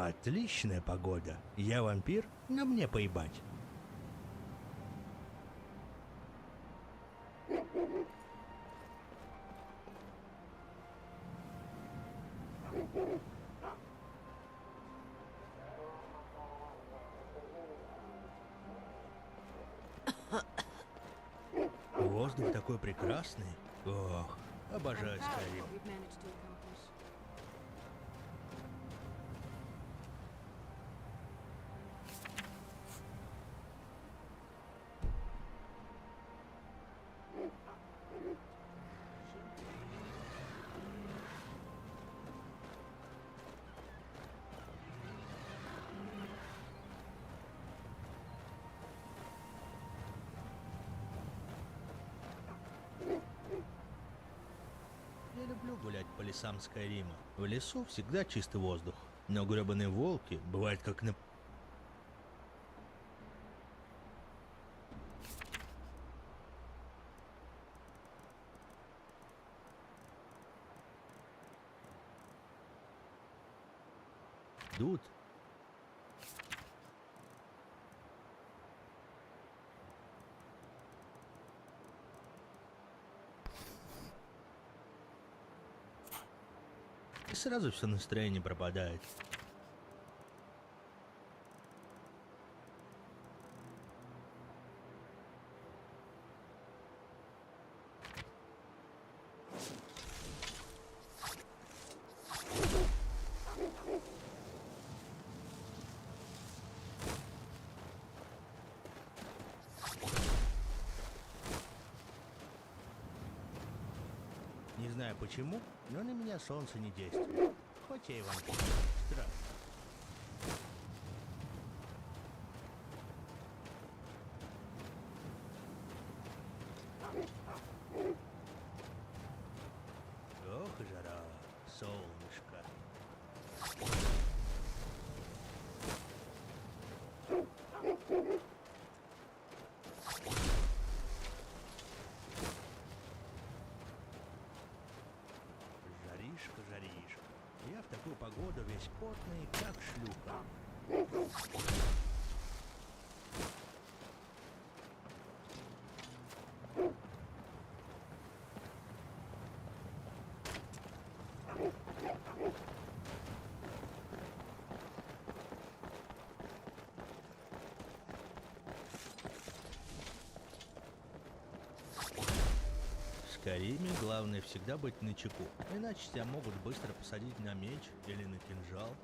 Отличная погода. Я вампир, но мне поебать. Воздух такой прекрасный. Ох, обожаю Skyrim. Я люблю гулять по лесам Скайрима. В лесу всегда чистый воздух. Но гребаные волки бывают как на... Дут. И сразу все настроение пропадает. Не знаю почему, но на меня солнце не действует. Хоть я и вампир. Странно. Ох и жара, солнышко. Жаришка, жаришка. Я в такую погоду весь потный, как шлюха. В Скайриме главное всегда быть начеку, иначе тебя могут быстро посадить на меч или на кинжал.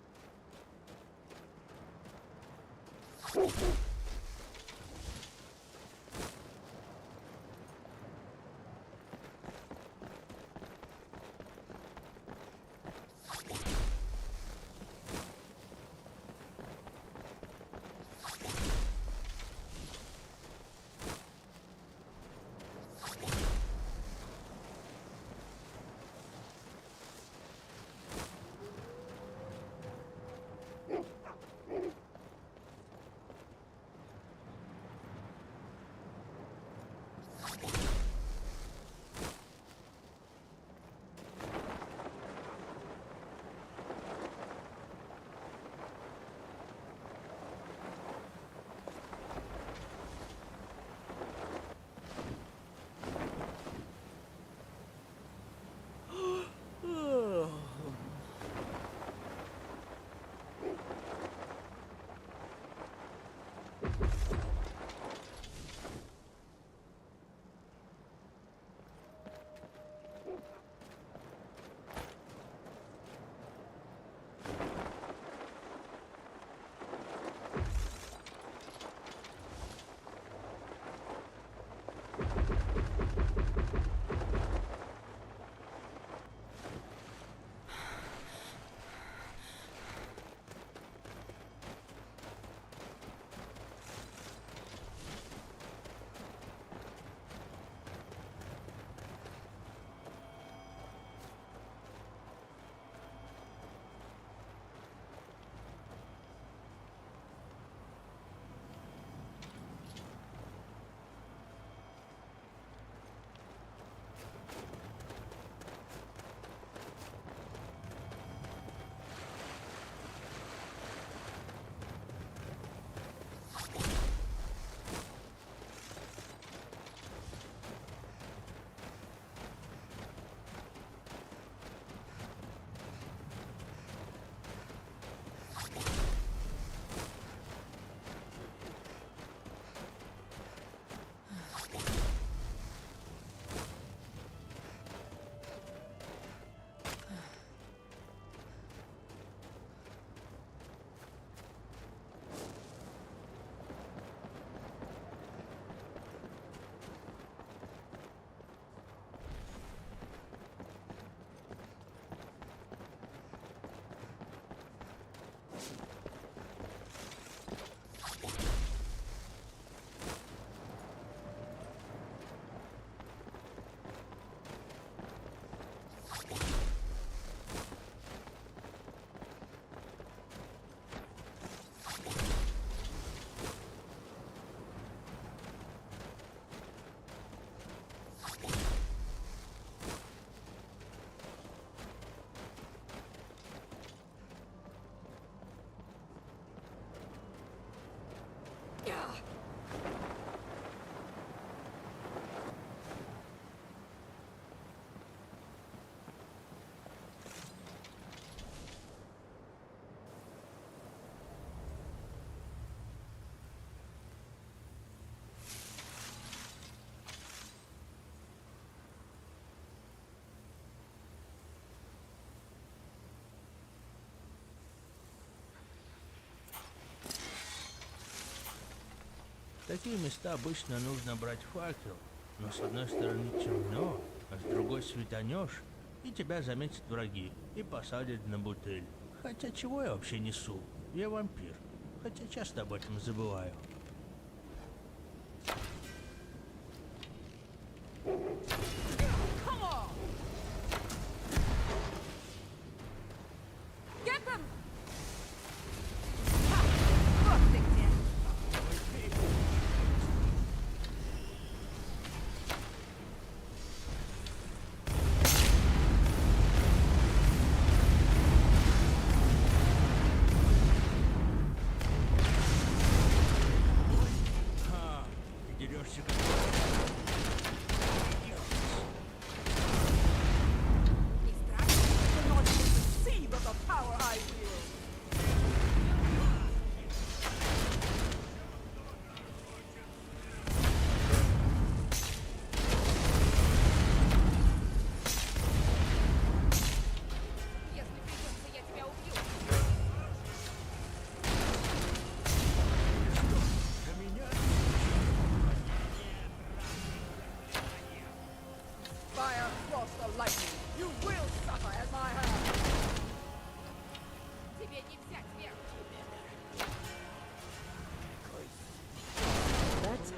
В такие места обычно нужно брать факел, но с одной стороны темно, а с другой светанешь, и тебя заметят враги и посадят на бутыль. Хотя чего я вообще несу? Я вампир, хотя часто об этом забываю.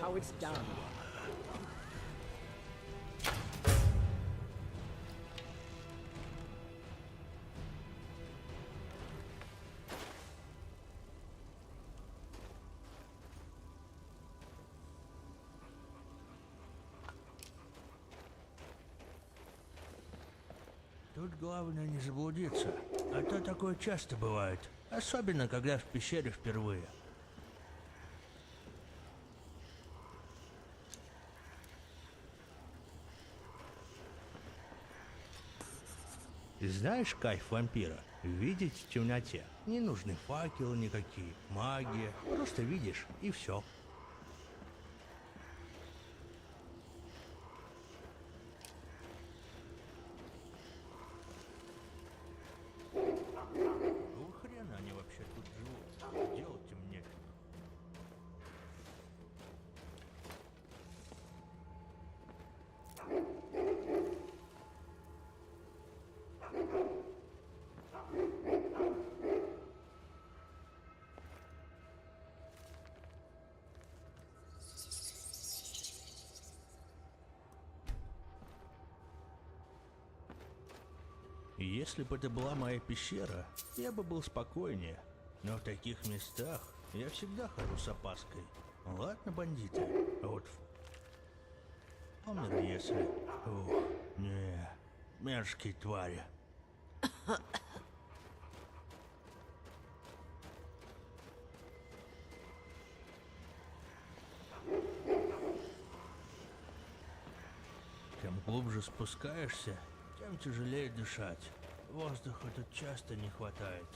How it's done. Тут главное не заблудиться, а то такое часто бывает, особенно когда в пещере впервые. И знаешь кайф вампира? Видеть в темноте. Не нужны факелы никакие, магия. Просто видишь и все. Какого хрена они вообще тут живут? Делать им нечего. Если бы это была моя пещера, я бы был спокойнее. Но в таких местах я всегда хожу с опаской. Ладно, бандиты, а вот помню, если... Ух, не, мерзкие твари. Чем глубже спускаешься, тем тяжелее дышать. Воздуха тут часто не хватает.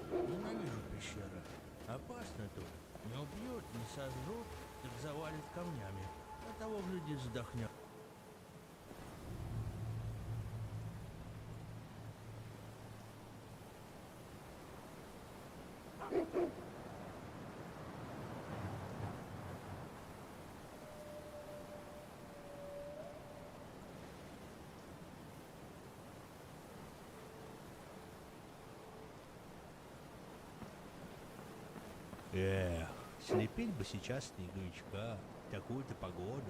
Ненавижу пещеры. Опасно тут. Не убьют, не сожрут, так завалит камнями. А того глядит задохнет. Эх, слепить бы сейчас снеговичка, такую-то погоду.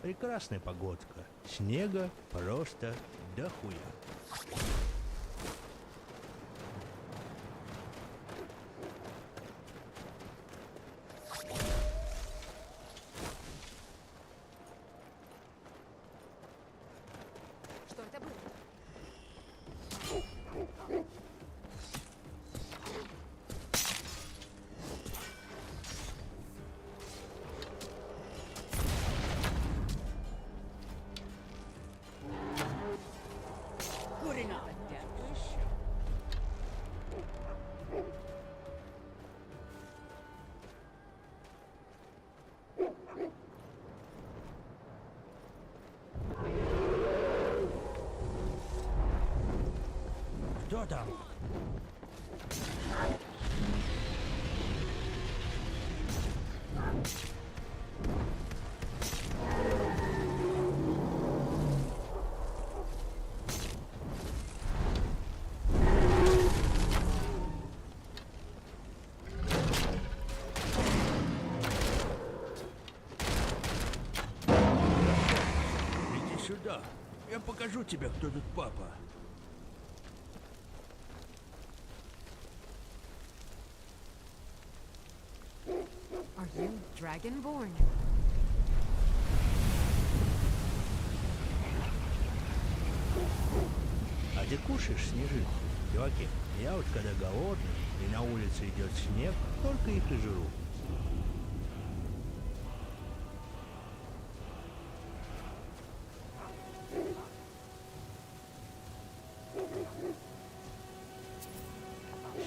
Прекрасная погодка. Снега просто дохуя. Что это было? там? Иди сюда. Я покажу тебе, кто тут папа. Are you Dragonborn? А ты кушаешь снежинку? Чуваки, я вот когда голодный и на улице идет снег, только их и жру.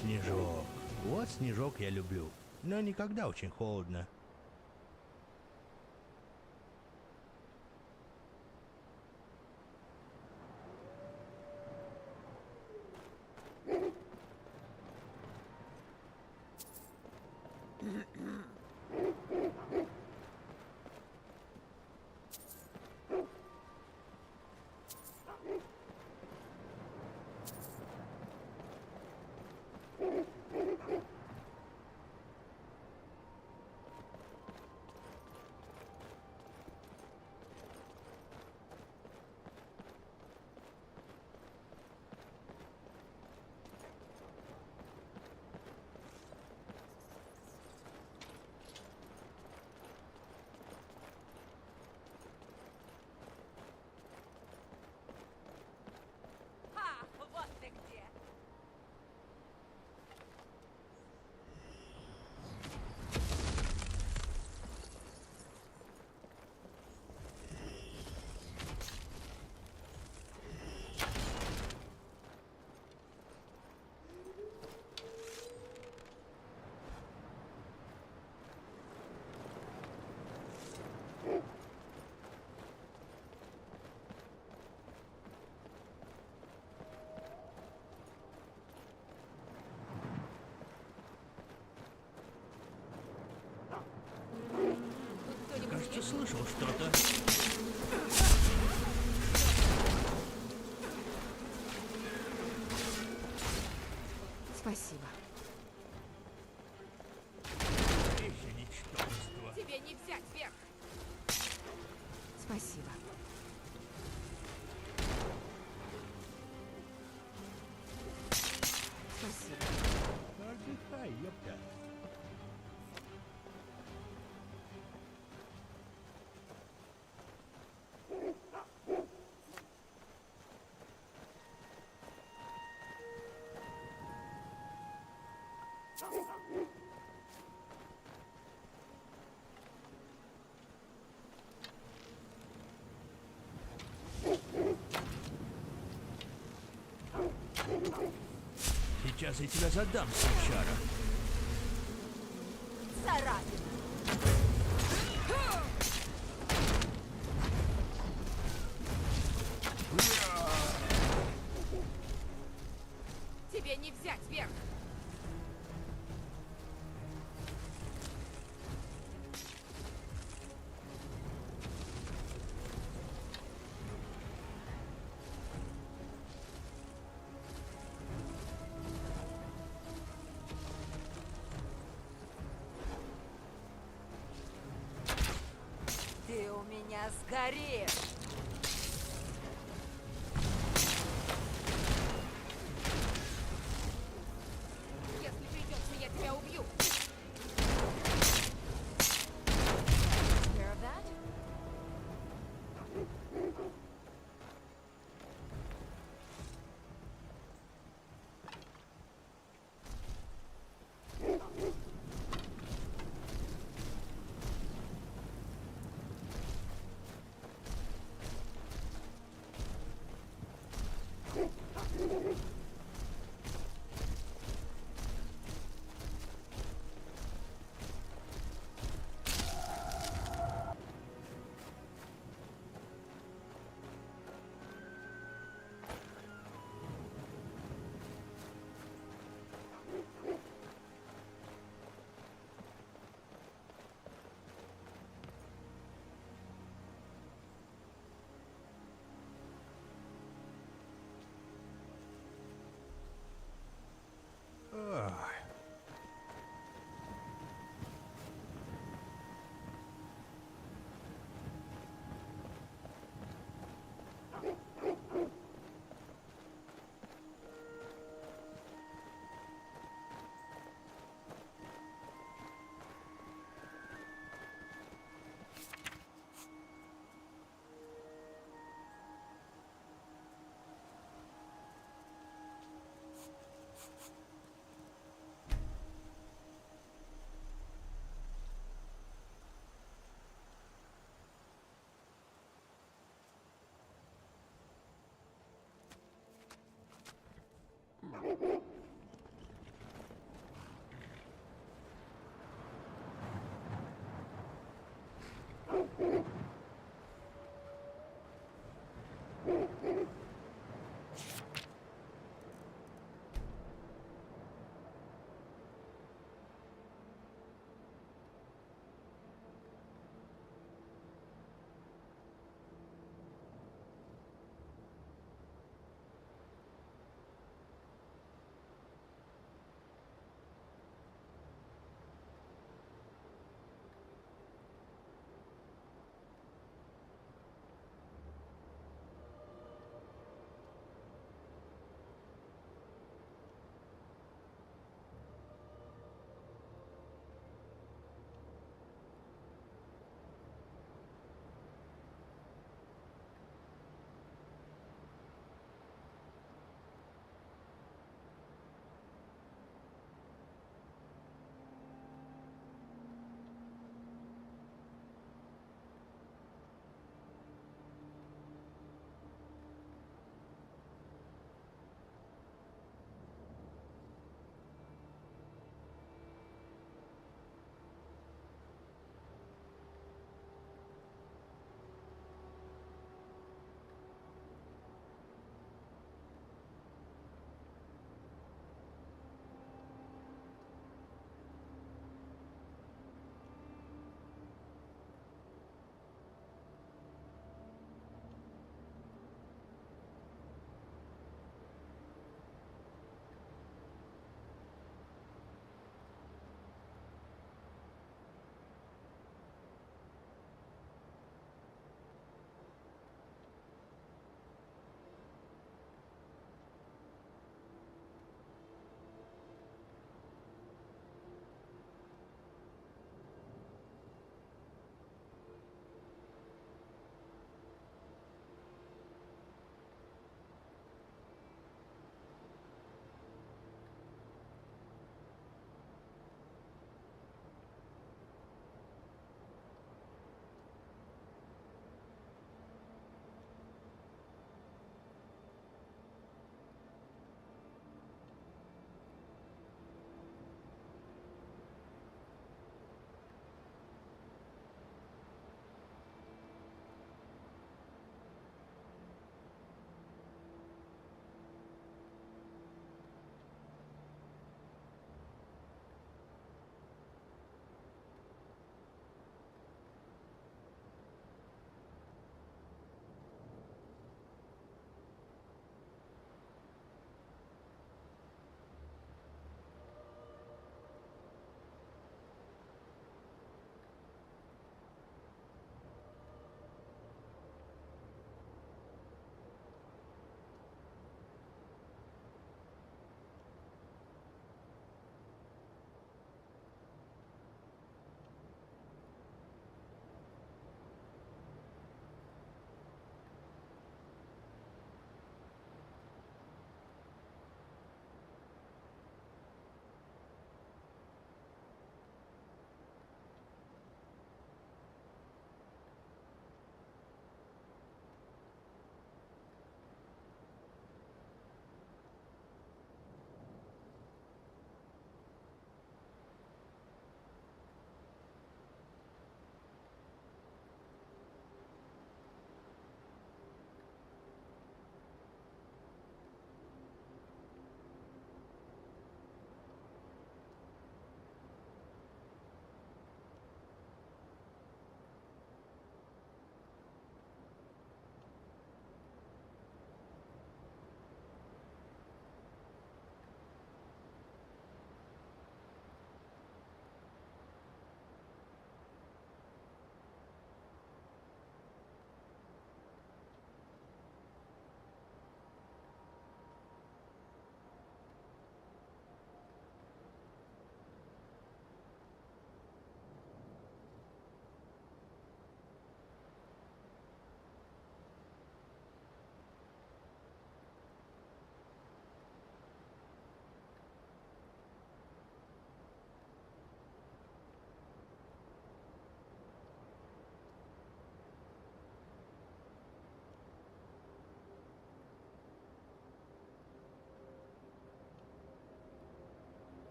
Снежок. Вот снежок я люблю. Но никогда очень холодно. Вот ты где! Кажется, слышал что-то. Спасибо. Еще ничтожество. Тебе не взять верх. Спасибо. Спасибо. Отдыхай, ёпта. Сейчас я тебя задам, сучара. Зараза! Тебе не взять верх! Ты у меня сгоришь! Если придется, я тебя убью! Care of that?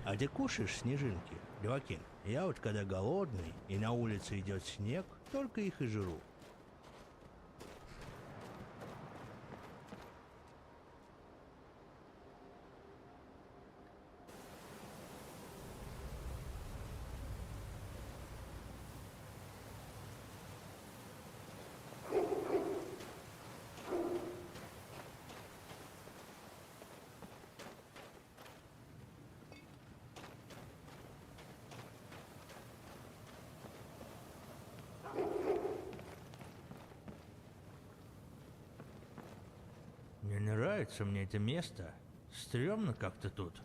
А ты кушаешь снежинки, Лёкин? Я вот когда голодный и на улице идет снег, только их и жру. Не нравится мне это место. Стрёмно как-то тут.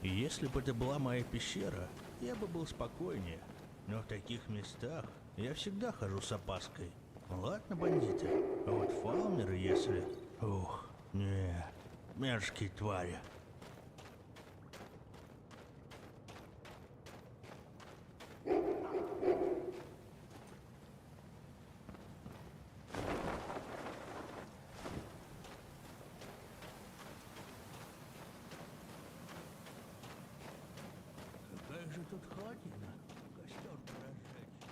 И если бы это была моя пещера, я бы был спокойнее. Но в таких местах я всегда хожу с опаской. Ладно, бандиты, а вот фаунеры, если... Ух, не, мерзкие твари. Какая же тут холодина. Костер разжечь.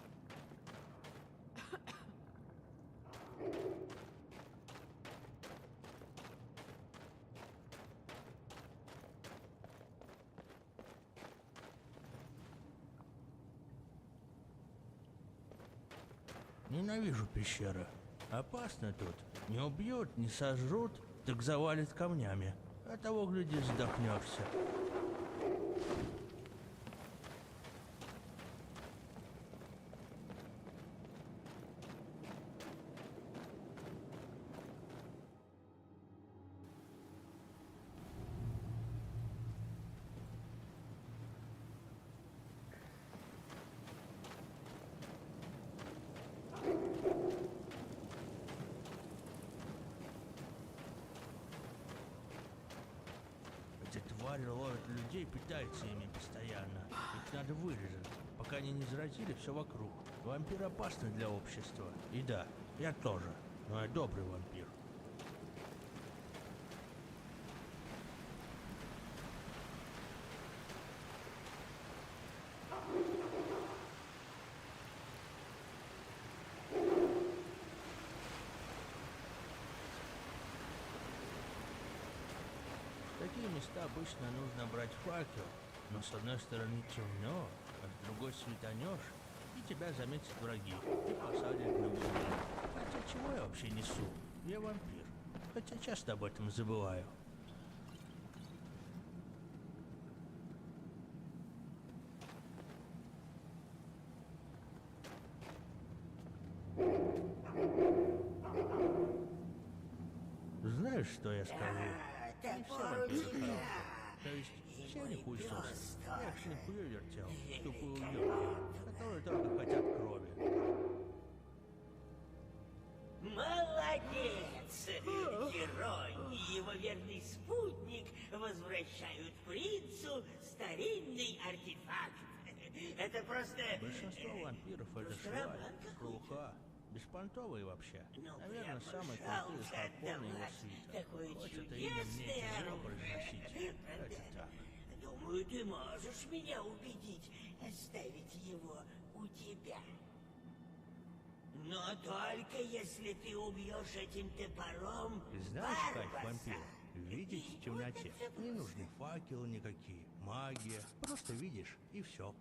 Ненавижу пещеры. Опасно тут. Не убьют, не сожрут, так завалит камнями. А того, гляди, задохнешься. Эти твари ловят людей, питаются ими постоянно. Их надо вырезать, пока они не заразили все вокруг. Вампир опасный для общества. И да, я тоже, но я добрый вампир. В такие места обычно нужно брать факел, но с одной стороны темно, а с другой светанешь, и тебя заметят враги и посадят на бутыль. Хотя чего я вообще несу? Я вампир, хотя часто об этом забываю. Знаешь, что я скажу? Не все вампиры хорошие. То есть все не хуесосы. Я их не хую вертел, тупую уёбки, которые только хотят крови. Молодец! Герой и его верный спутник возвращают принцу старинный артефакт. Это просто... Большинство вампиров это шваль, шелуха, беспонтовые вообще. Наверное, самый крутой из Харпона его свита. Хоть это имя мне тяжело произносить. Это так. Думаю, ты можешь меня убедить оставить его у тебя. Но только если ты убьешь этим топором Знаешь, как Барбаса. вампир? Видеть в темноте. Не нужны факелы никакие, магия. Просто видишь, и все.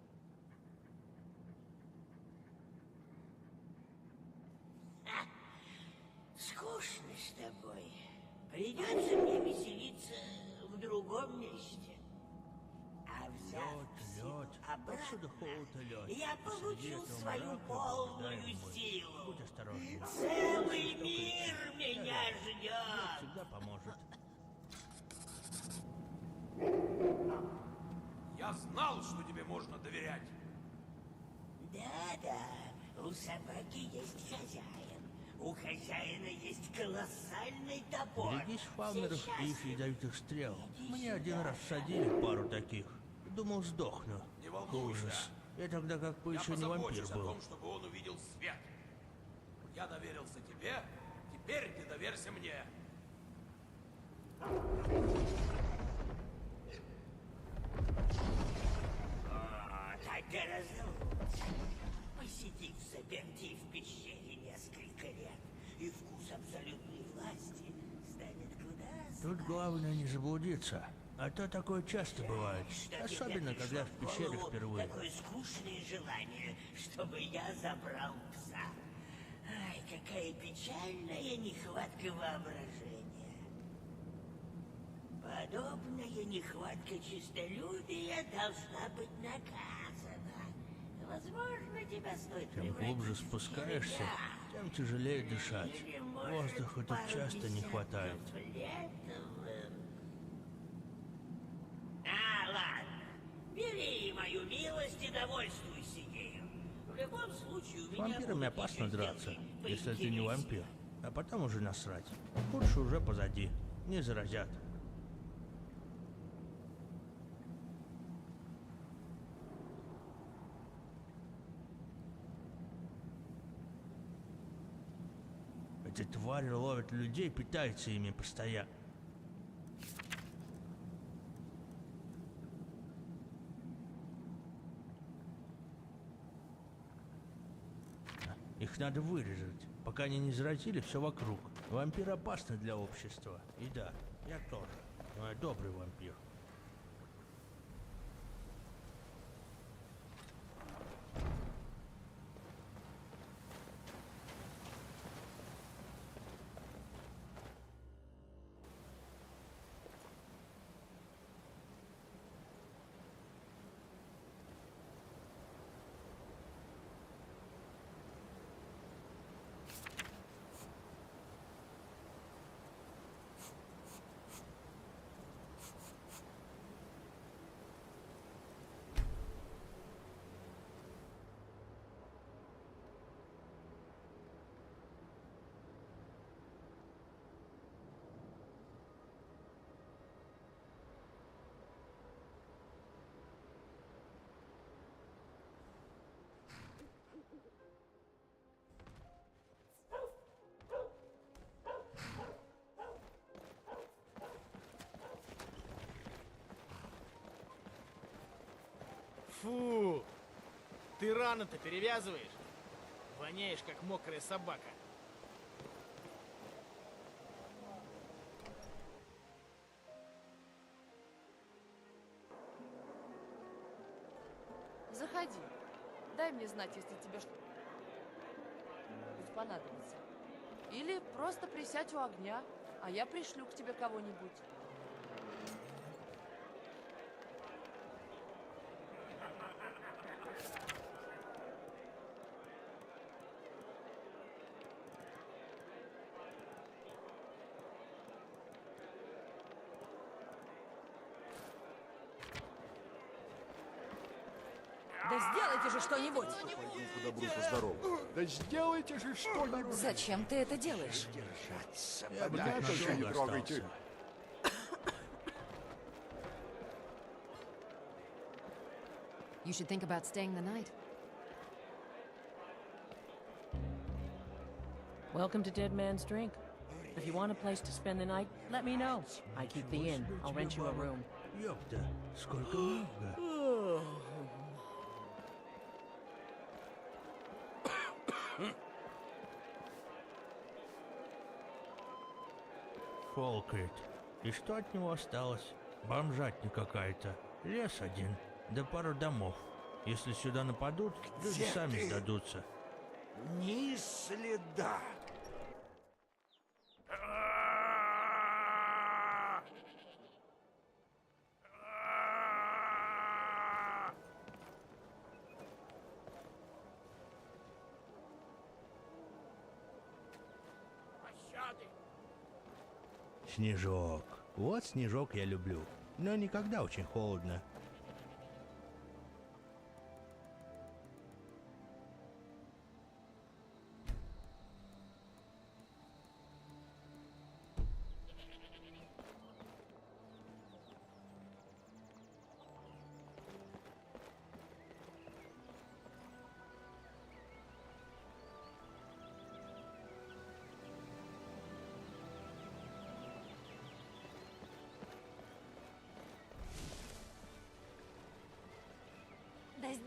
Скучно с тобой. Придется мне веселиться в другом месте. А взяв Лед, повсюду холод и лед. я получил свою полную силу. Будь осторожнее. Целый мир меня ждет. Всегда поможет. Я знал, что тебе можно доверять. Да-да, у собаки есть хозяин. У хозяина есть колоссальный топор. Берегись фаунеров Сейчас и их ядовитых стрел. иди Мне сюда. один раз всадили пару таких. Думал, сдохну. Не волнуйся. Ужас. Я тогда как бы Я еще не вампир позабочусь о был. том, чтобы он увидел свет. Я доверился тебе, теперь ты доверься мне. Тогда разумеется. Посидеть в заперти в пещере несколько лет, и вкус абсолютной власти станет куда Тут главное не заблудиться. А то такое часто бывает. Особенно, когда в пещере впервые. Такое скучное желание, чтобы я забрал пса. Ай, какая печальная нехватка воображения. Подобная нехватка честолюбия должна быть наказана. Возможно, тебя стоит Чем глубже спускаешься, тем тяжелее дышать. Воздуха тут часто не хватает. Ладно. Бери мою милость и довольствуйся ею. В любом случае у С меня вампирами будут опасно еще драться, сделки если ты не поинтереснее. вампир. А потом уже насрать. Лучше уже позади. Не заразят. Эти твари ловят людей, питаются ими постоянно. Их надо вырезать, пока они не заразили все вокруг. Вампир опасны для общества. И да, я тоже. Но я добрый вампир. Фу! Ты рано-то перевязываешь? Воняешь, как мокрая собака. Заходи. Дай мне знать, если тебе что-нибудь понадобится. Или просто присядь у огня, а я пришлю к тебе кого-нибудь. Да сделайте же что-нибудь! По добру, по здорову. Да сделайте же что-нибудь. Зачем ты это делаешь? Я бы Да, тут только не надолго трогайте. остался. You should think about staying the night. Welcome to Dead Man's Drink. If you want a place to spend the night, let me know. I keep the inn. I'll rent you a room. Ёпта, сколько много. Фолкрит. И что от него осталось? Бомжатня какая-то. Лес один, да пару домов. Если сюда нападут, люди сами сдадутся. Ни следа. Снежок. Вот снежок я люблю. Но никогда очень холодно.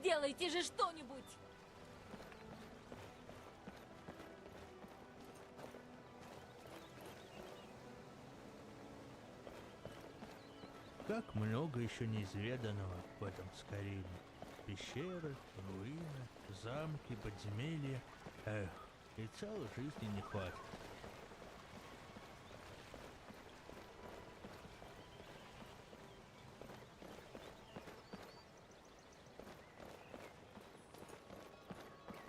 сделайте же что-нибудь! Как много еще неизведанного в этом Скайриме. Пещеры, руины, замки, подземелья. Эх, и целой жизни не хватит.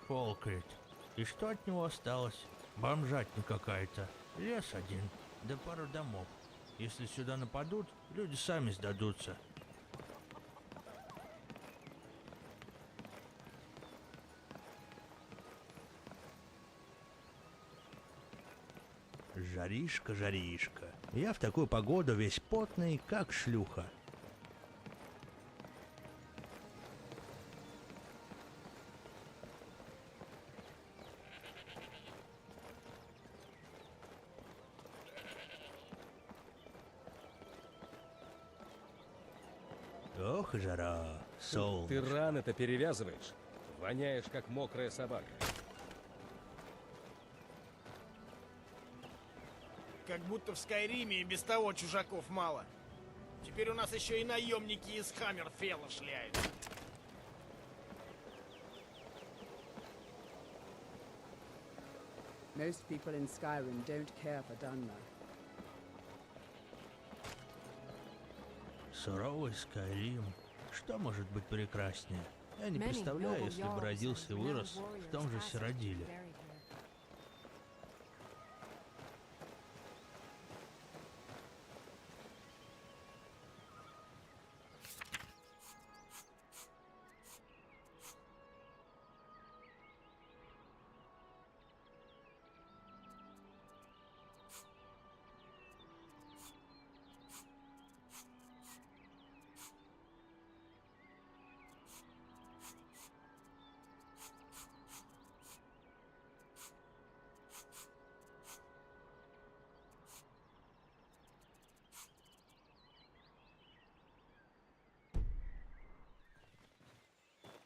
Полкрит. И что от него осталось? Бомжатня какая-то. Лес один, да пару домов. Если сюда нападут, люди сами сдадутся. Жаришка, жаришка. Я в такую погоду весь потный, как шлюха. Ох и жара, солнце. Ты раны-то перевязываешь. Воняешь, как мокрая собака. Как будто в Скайриме и без того чужаков мало. Теперь у нас еще и наемники из Хаммерфелла шляют. Most people in Skyrim don't care for Dunmer. Суровый Скайрим. Что может быть прекраснее? Я не представляю, если бы родился и вырос в том же Сиродиле.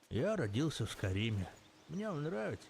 Я родился в Скайриме. Мне он нравится.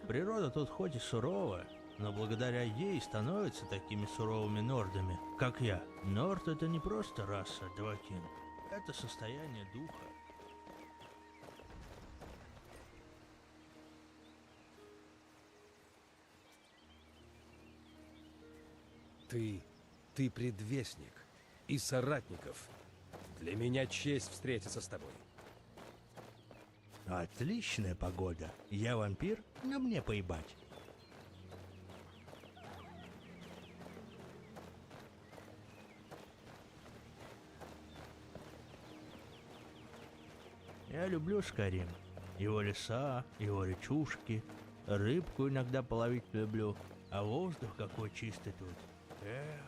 Природа тут хоть и суровая, но благодаря ей становятся такими суровыми нордами, как я. Норд — это не просто раса, Двакин. Это состояние духа. Ты предвестник и соратников. Для меня честь встретиться с тобой. Отличная погода. Я вампир, но мне поебать. Я люблю Скайрим. Его леса, его речушки. Рыбку иногда половить люблю. А воздух какой чистый тут. Эх.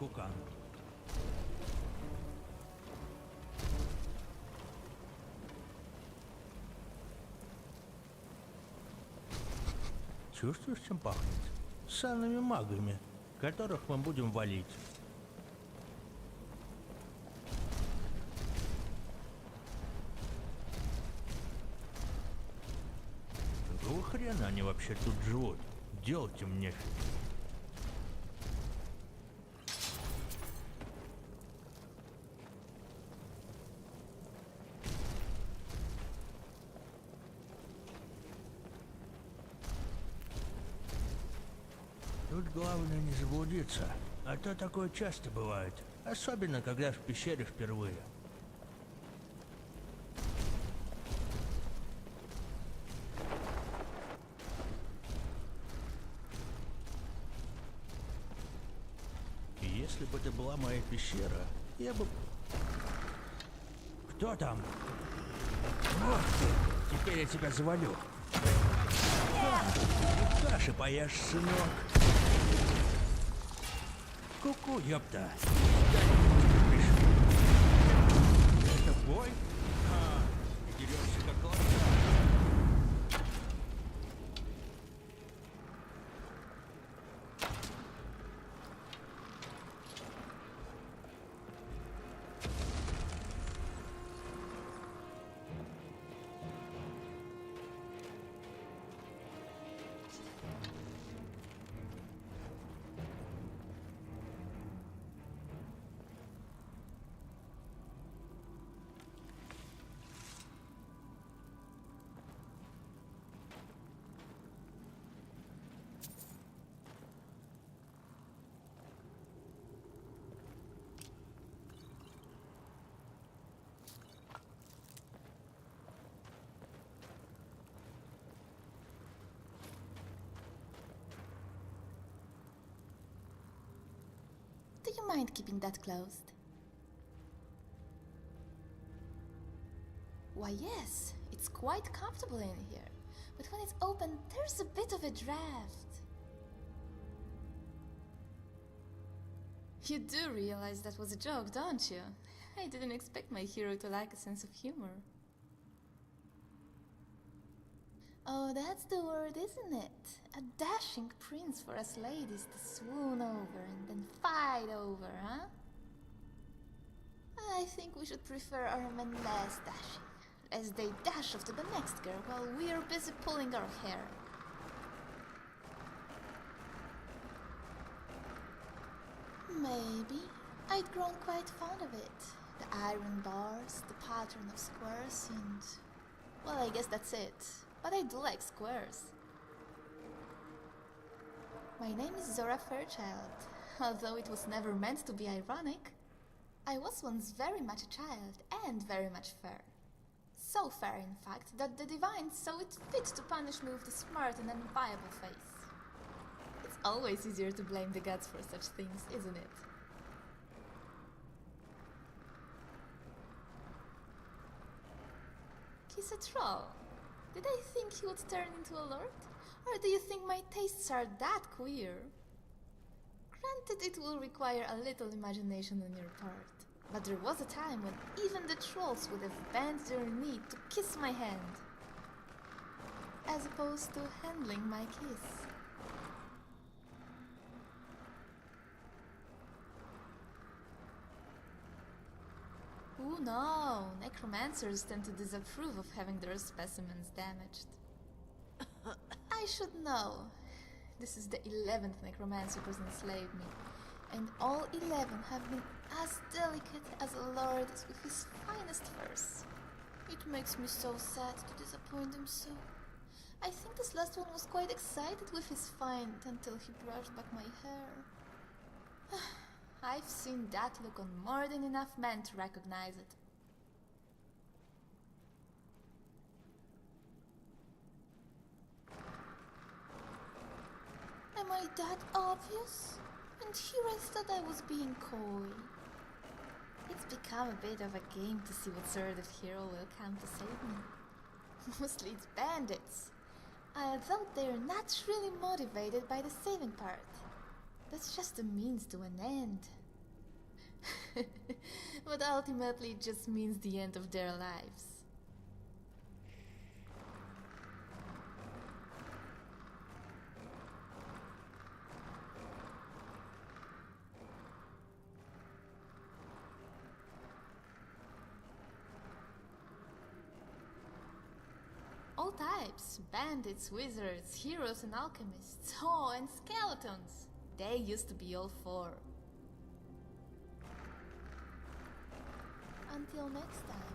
кукан. Чувствуешь, чем пахнет? Санными магами, которых мы будем валить. Какого хрена они вообще тут живут? Делать им нефиг. Тут главное не заблудиться, а то такое часто бывает, особенно когда в пещере впервые. И если бы это была моя пещера, я бы... Кто там? Ох ты, теперь я тебя завалю. Каши поешь, сынок. Ку-ку, ёпта. Это бой? А, ты дерешься как лоша. Do you mind keeping that closed? Why, yes, it's quite comfortable in here. But when it's open, there's a bit of a draft. You do realize that was a joke, don't you? I didn't expect my hero to lack a sense of humor. Oh, that's the word, isn't it? A dashing prince for us ladies to swoon over and then fight over, huh? I think we should prefer our men less dashing, as they dash off to the next girl while we're busy pulling our hair. Maybe. I'd grown quite fond of it. The iron bars, the pattern of squares, and... well, I guess that's it. But I do like squares. My name is Zora Fairchild, although it was never meant to be ironic. I was once very much a child and very much fair. So fair, in fact, that the divines saw it fit to punish me with a smart and enviable face. It's always easier to blame the gods for such things, isn't it? He's a troll. Did I think he would turn into a lord? Or do you think my tastes are that queer? Granted, it will require a little imagination on your part. But there was a time when even the trolls would have bent their knee to kiss my hand. As opposed to handling my kiss. Oh no, necromancers tend to disapprove of having their specimens damaged. I should know. This is the 11th necromancer who's enslaved me, and all 11 have been as delicate as a lord is with his finest furs. It makes me so sad to disappoint him so. I think this last one was quite excited with his find until he brushed back my hair. I've seen that look on more than enough men to recognize it. Am I that obvious? And here I thought I was being coy. It's become a bit of a game to see what sort of hero will come to save me. Mostly it's bandits. Although they're not really motivated by the saving part. That's just a means to an end. But ultimately it just means the end of their lives. All types, bandits, wizards, heroes and alchemists, oh, and skeletons. They used to be all four. Until next time.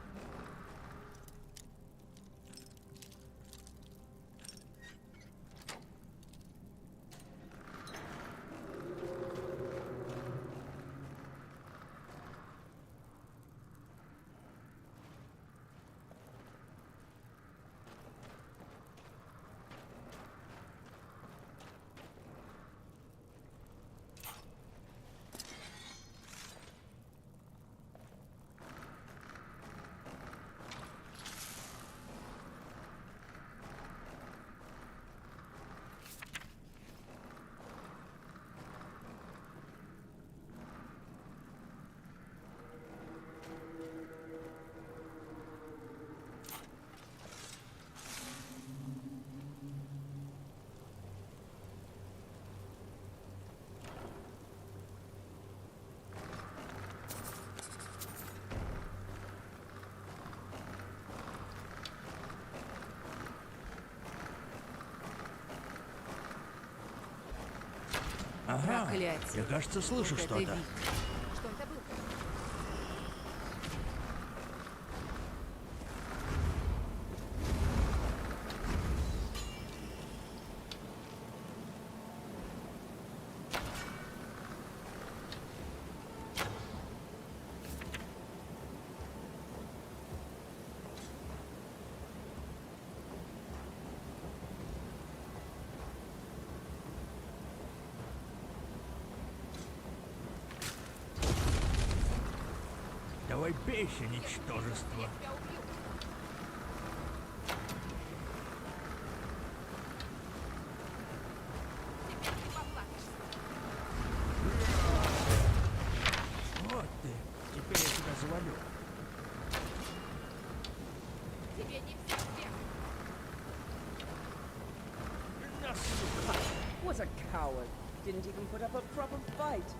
Ага, Проклятие. я, кажется, слышу Вот это что-то. Ведь. Что это было? Давай бейся, ничтожество. Я убью. Теперь ты поплатишься. Вот ты. Теперь я тебя завалю. Тебе не взять вверх. На, сука. What a coward. Didn't even put up a proper fight.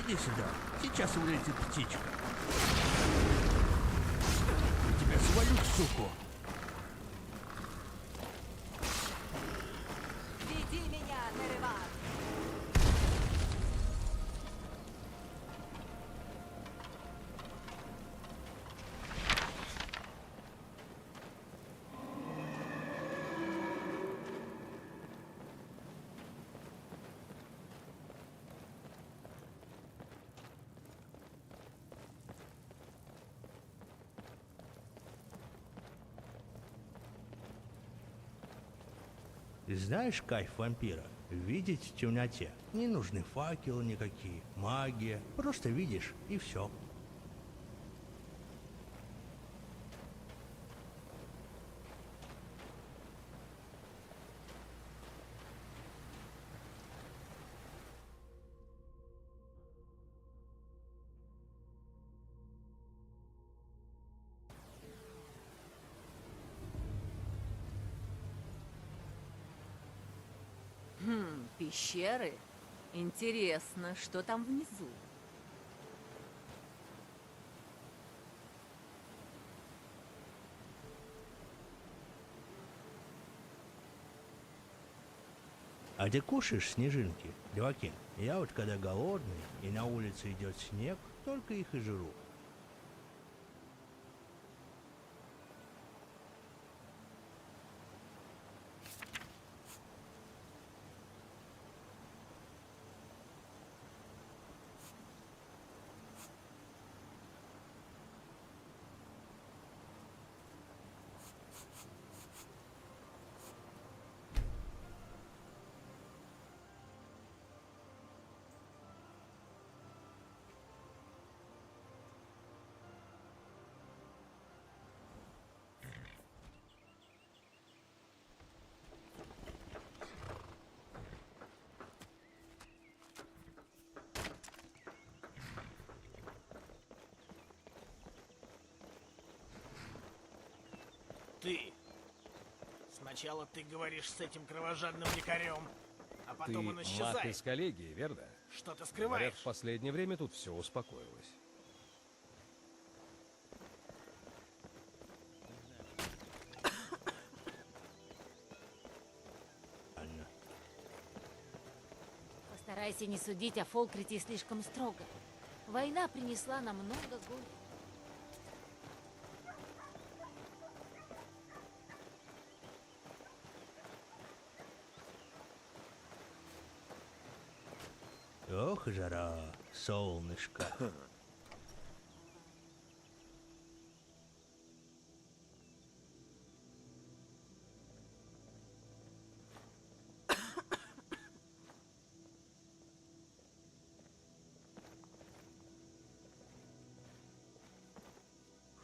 Иди сюда. Сейчас улетит птичка. Я тебя свалю, суку. Веди меня, Нереван. Ты знаешь кайф вампира? Видеть в темноте. Не нужны факелы никакие, магия. Просто видишь, и все. Пещеры? Интересно, что там внизу? А ты кушаешь снежинки, Левакин? Я вот когда голодный и на улице идет снег, только их и жру. ты. Сначала ты говоришь с этим кровожадным дикарем, а Ты потом он маг исчезает. из коллегии, верно? Что ты Говорят, скрываешь? в последнее время тут все успокоилось. Постарайся не судить о Фолкрите слишком строго. Война принесла нам много горя. Ох, жара, солнышко.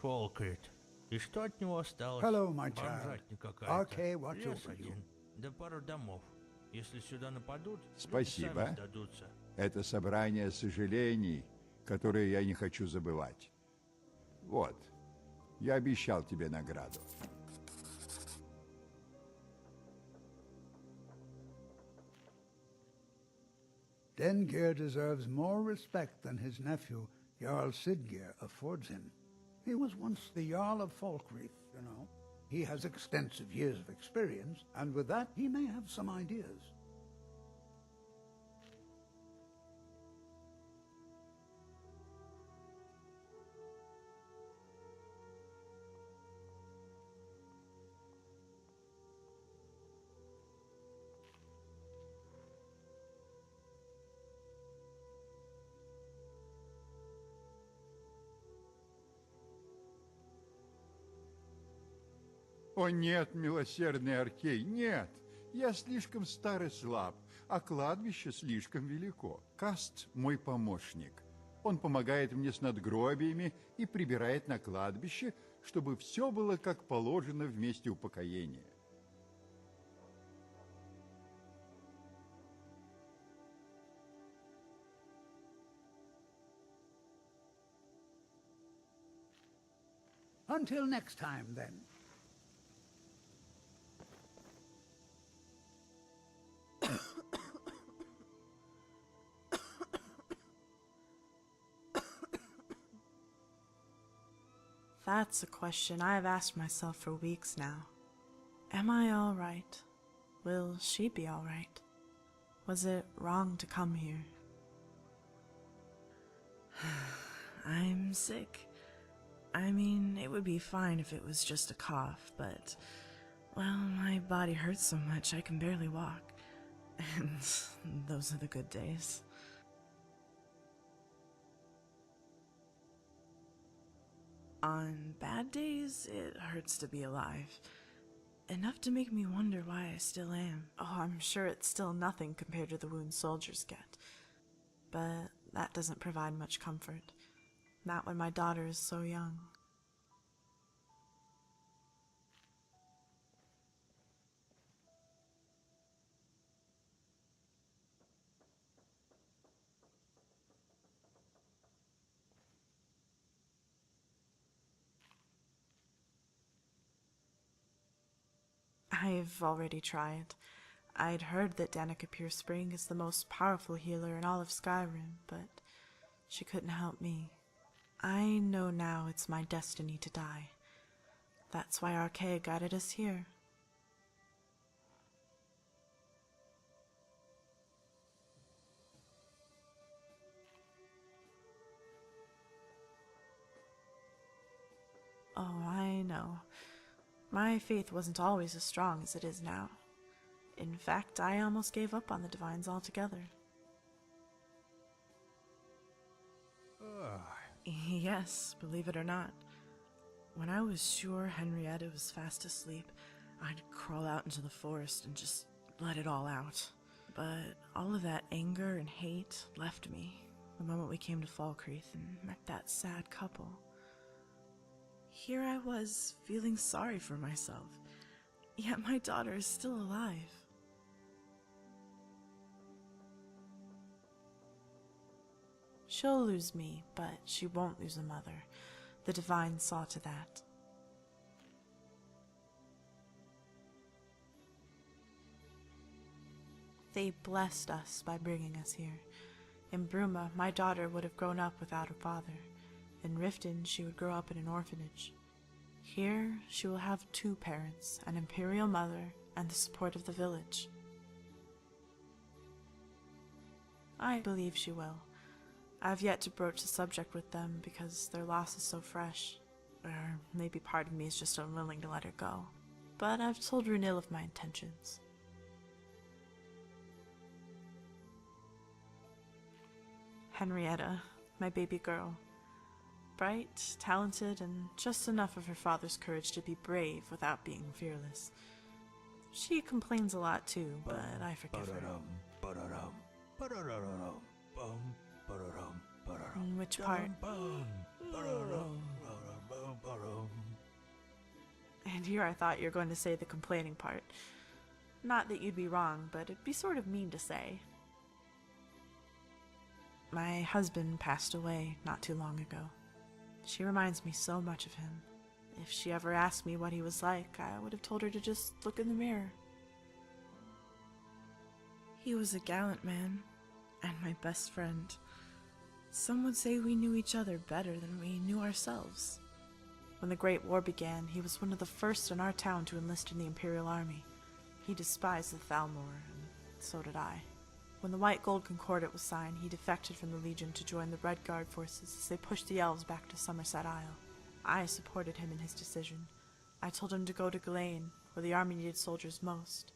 Фолкрит. И что от него осталось? Hello, my child. Бомжатня какая-то. Okay, what you Лес for you? один. Да пару домов. Если сюда нападут, люди Спасибо. сами сдадутся. Это собрание сожалений, которые я не хочу забывать. Вот, я обещал тебе награду. Dengir deserves more respect than his nephew, Jarl Sidgir, affords him. He was once the Jarl of Falkreath, you know. He has extensive years of experience, and with that he may have some ideas. О нет, милосердный Аркей, нет! Я слишком стар и слаб, а кладбище слишком велико. Каст – мой помощник. Он помогает мне с надгробиями и прибирает на кладбище, чтобы все было как положено в месте упокоения. Until next time, then. That's a question I've asked myself for weeks now. Am I all right? Will she be all right? Was it wrong to come here? I'm sick. I mean, it would be fine if it was just a cough, but, well, my body hurts so much I can barely walk. And those are the good days. On bad days, it hurts to be alive. Enough to make me wonder why I still am. Oh, I'm sure it's still nothing compared to the wounds soldiers get. But that doesn't provide much comfort. Not when my daughter is so young. I've already tried. I'd heard that Danica Spring is the most powerful healer in all of Skyrim, but she couldn't help me. I know now it's my destiny to die. That's why Archaea guided us here. Oh, I know. My faith wasn't always as strong as it is now. In fact, I almost gave up on the Divines altogether. Yes, believe it or not. When I was sure Henrietta was fast asleep, I'd crawl out into the forest and just let it all out. But all of that anger and hate left me the moment we came to Falkreath and met that sad couple. Here I was, feeling sorry for myself, yet my daughter is still alive. She'll lose me, but she won't lose a mother. The Divine saw to that. They blessed us by bringing us here. In Bruma, my daughter would have grown up without a father. In Riften, she would grow up in an orphanage. Here, she will have two parents, an imperial mother, and the support of the village. I believe she will. I've yet to broach the subject with them because their loss is so fresh. Or maybe part of me is just unwilling to let her go. But I've told Runil of my intentions. Henrietta, my baby girl. Bright, talented, and just enough of her father's courage to be brave without being fearless. She complains a lot too, but I forgive her. Which part? And here I thought you were going to say the complaining part. Not that you'd be wrong, but it'd be sort of mean to say. My husband passed away not too long ago. She reminds me so much of him. If she ever asked me what he was like, I would have told her to just look in the mirror. He was a gallant man, and my best friend. Some would say we knew each other better than we knew ourselves. When the Great War began, he was one of the first in our town to enlist in the Imperial Army. He despised the Thalmor, and so did I. When the White Gold Concordat was signed, he defected from the Legion to join the Red Guard forces as they pushed the elves back to Somerset Isle. I supported him in his decision. I told him to go to Ghislaine, where the army needed soldiers most.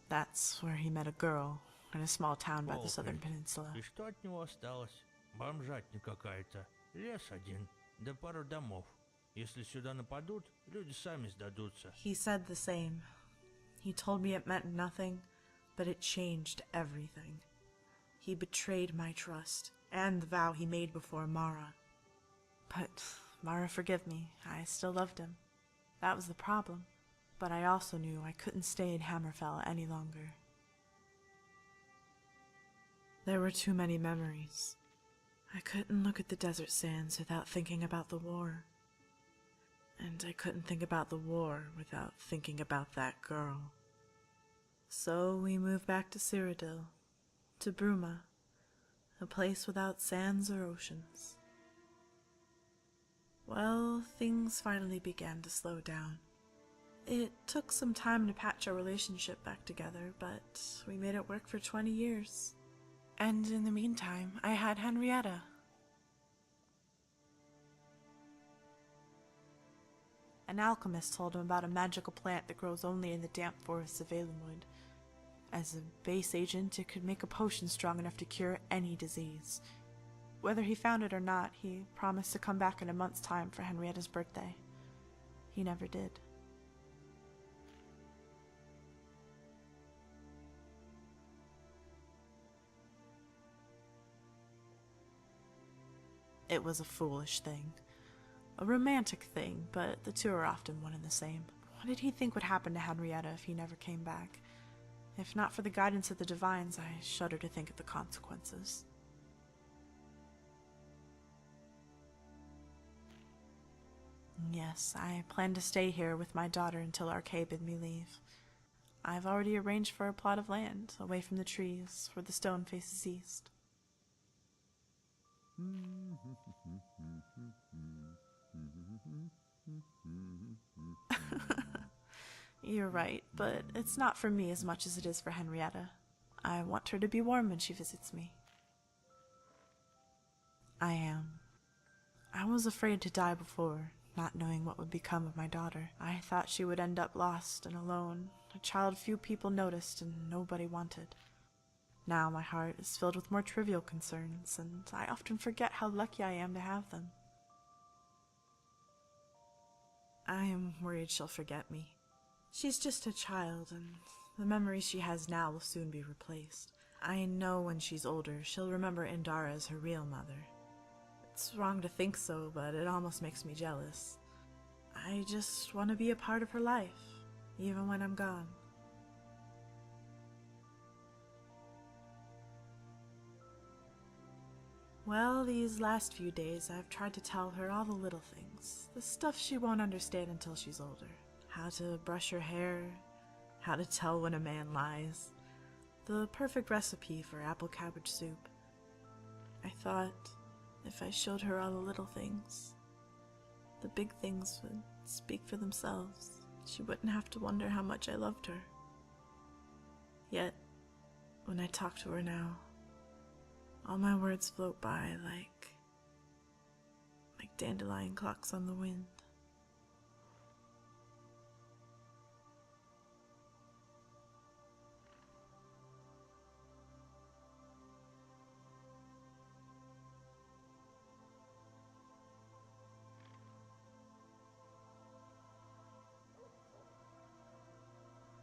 That's where he met a girl, in a small town by the southern peninsula. И что от него осталось? Бомжатня какая-то. Лес один, да пару домов. Если сюда нападут, люди сами сдадутся. He said the same. He told me it meant nothing, but it changed everything. He betrayed my trust, and the vow he made before Mara. But, Mara forgive me, I still loved him. That was the problem. But I also knew I couldn't stay in Hammerfell any longer. There were too many memories. I couldn't look at the desert sands without thinking about the war. And I couldn't think about the war without thinking about that girl. So we moved back to Cyrodiil, to Bruma, a place without sands or oceans. Well, things finally began to slow down. It took some time to patch our relationship back together, but we made it work for 20 years. And in the meantime, I had Henrietta. An alchemist told him about a magical plant that grows only in the damp forests of Valenwood. As a base agent, it could make a potion strong enough to cure any disease. Whether he found it or not, he promised to come back in a month's time for Henrietta's birthday. He never did. It was a foolish thing. A romantic thing, but the two are often one and the same. What did he think would happen to Henrietta if he never came back? If not for the guidance of the divines, I shudder to think of the consequences. Yes, I plan to stay here with my daughter until Arkay bid me leave. I've already arranged for a plot of land, away from the trees, where the stone faces east. You're right, but it's not for me as much as it is for Henrietta. I want her to be warm when she visits me. I am. I was afraid to die before, not knowing what would become of my daughter. I thought she would end up lost and alone, a child few people noticed and nobody wanted. Now my heart is filled with more trivial concerns, and I often forget how lucky I am to have them. I am worried she'll forget me. She's just a child, and the memories she has now will soon be replaced. I know when she's older, she'll remember Indara as her real mother. It's wrong to think so, but it almost makes me jealous. I just want to be a part of her life, even when I'm gone. Well, these last few days I've tried to tell her all the little things, the stuff she won't understand until she's older. How to brush her hair, how to tell when a man lies, The perfect recipe for apple cabbage soup. I thought if I showed her all the little things, the big things would speak for themselves. She wouldn't have to wonder how much I loved her. Yet, when I talk to her now, all my words float by like dandelion clocks on the wind.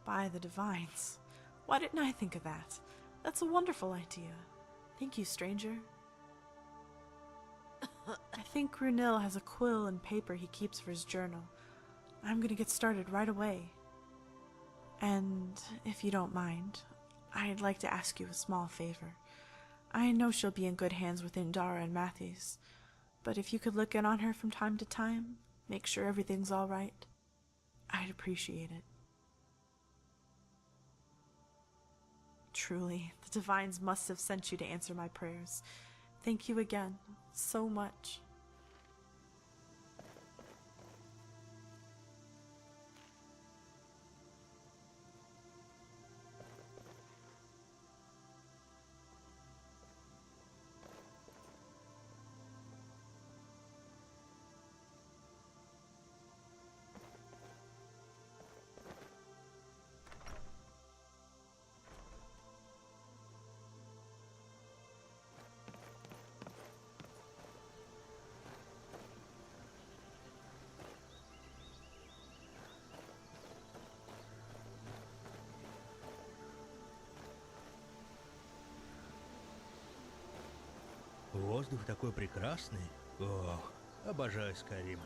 By the divines. Why didn't I think of that? That's a wonderful idea. Thank you, stranger. I think Runil has a quill and paper he keeps for his journal. I'm gonna get started right away. And if you don't mind, I'd like to ask you a small favor. I know she'll be in good hands with Indara and Matthews, but if you could look in on her from time to time, make sure everything's all right, I'd appreciate it. Truly, the divines must have sent you to answer my prayers. Thank you again, so much. Воздух такой прекрасный. Ох, обожаю Skyrim.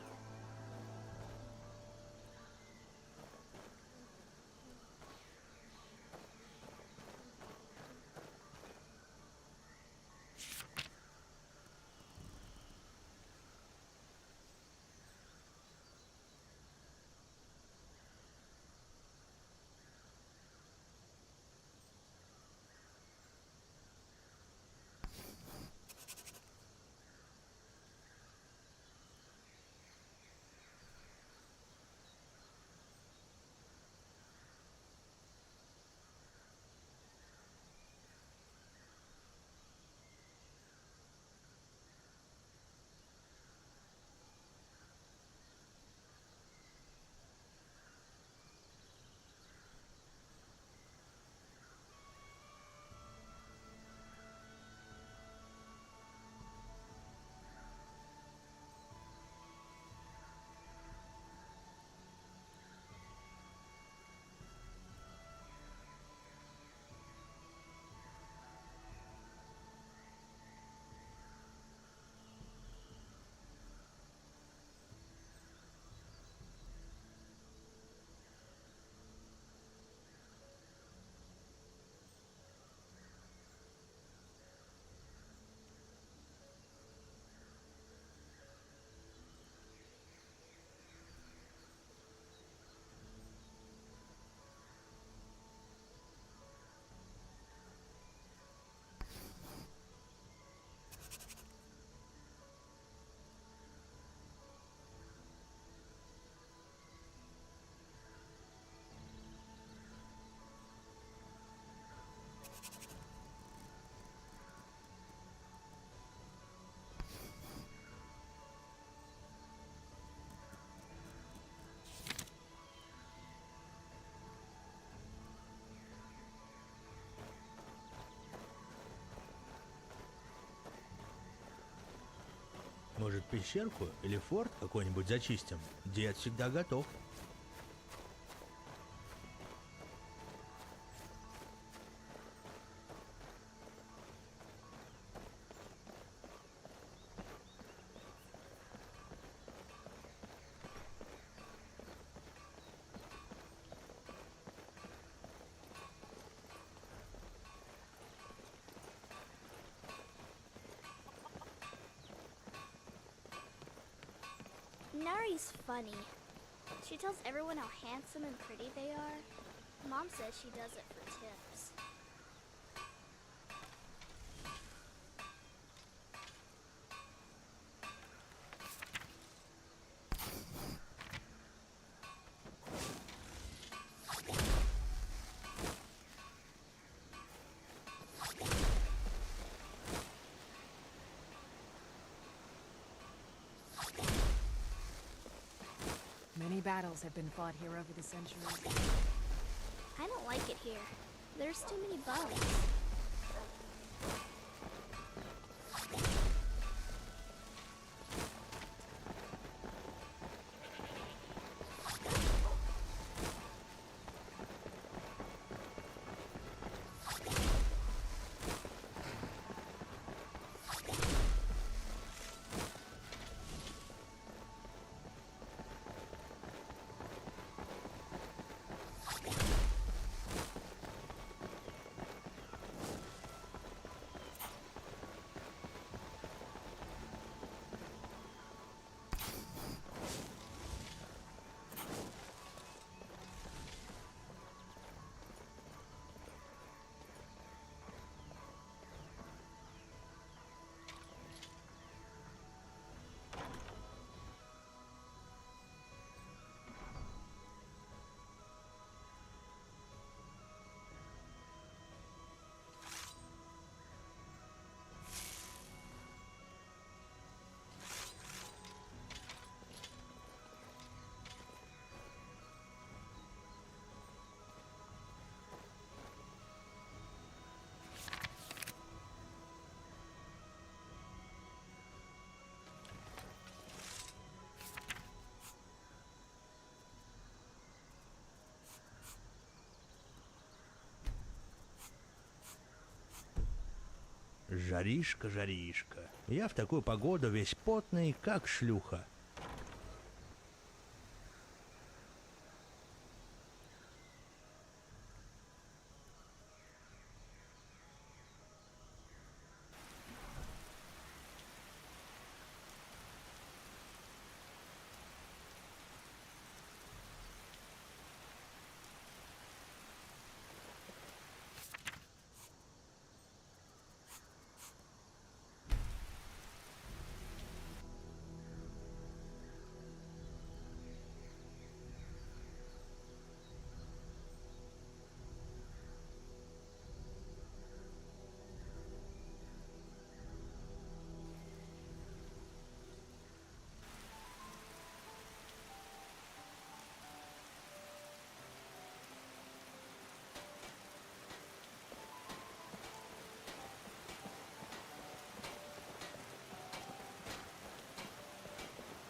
Может, пещерку или форт какой-нибудь зачистим? Дед всегда готов. Nari's funny. She tells everyone how handsome and pretty they are. Mom says she does it for tips. battles have been fought here over the centuries. I don't like it here. There's too many bugs. Жаришка, жаришка. Я в такую погоду весь потный, как шлюха.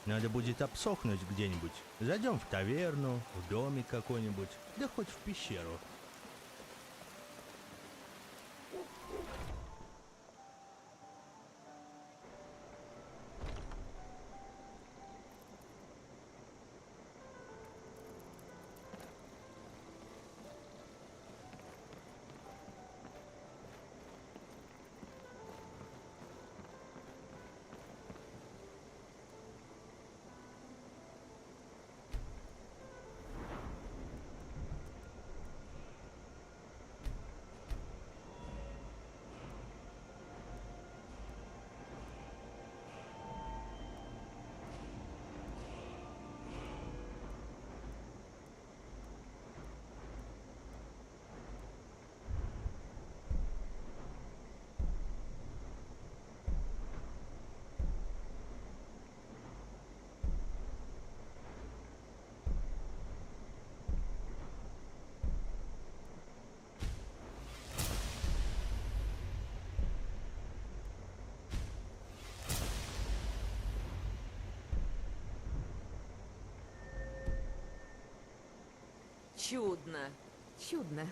Надо будет обсохнуть где-нибудь. Зайдем в таверну, в домик какой-нибудь, да хоть в пещеру. Чудно. Чудно.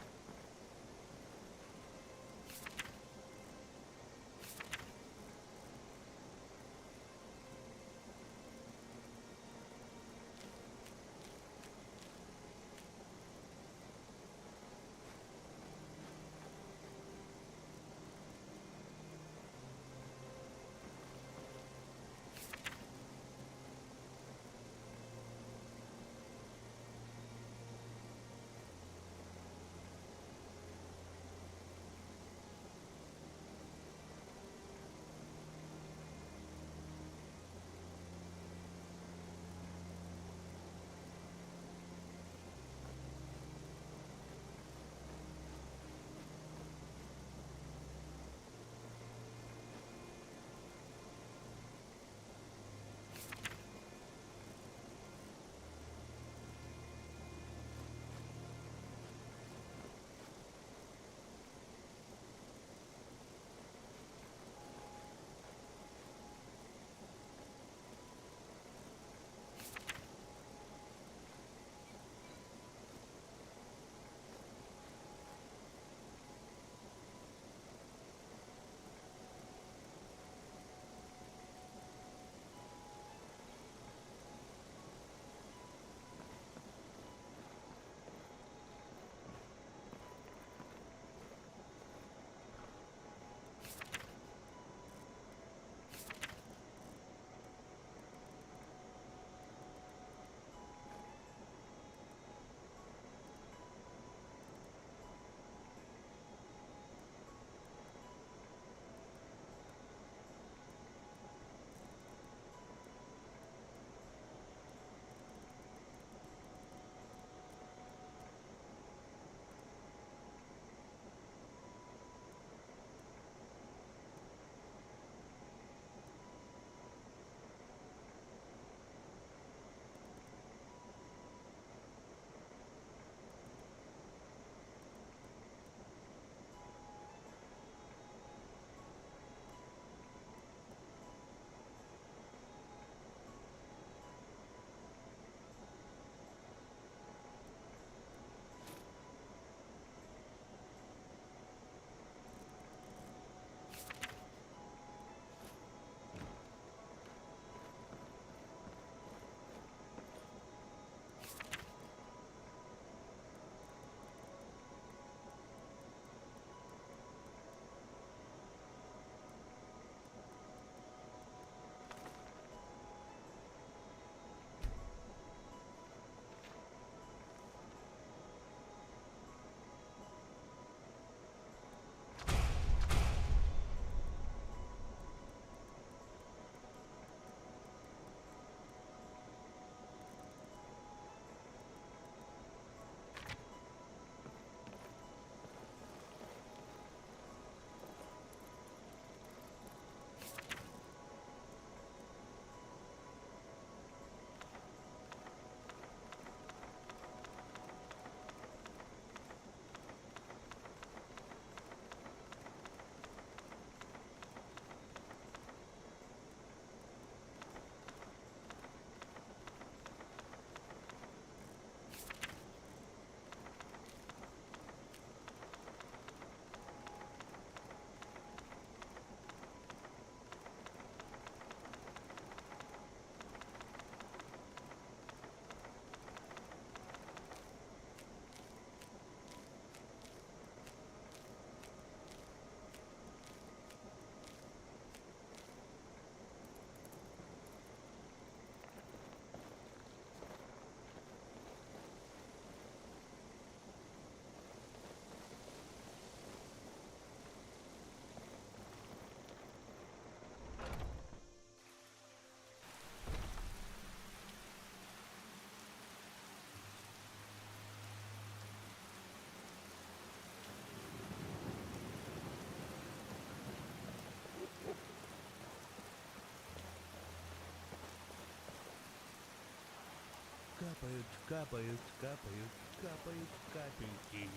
Капают, капают, капают, капают капельки,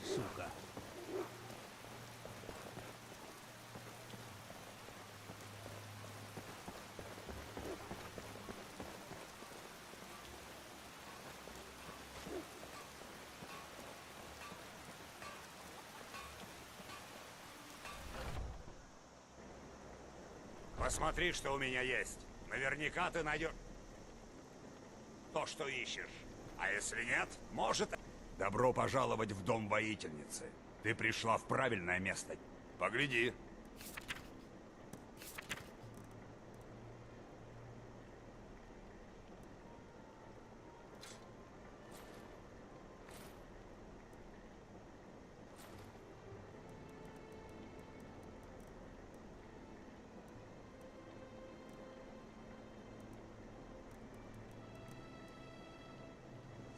сука. Посмотри, что у меня есть. Наверняка ты найдешь то, что ищешь. А если нет, может... Добро пожаловать в дом воительницы. Ты пришла в правильное место. Погляди.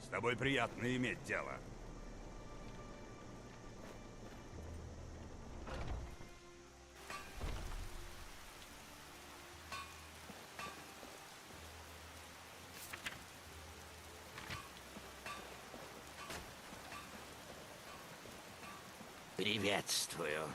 С тобой приятно иметь дело. Приветствую.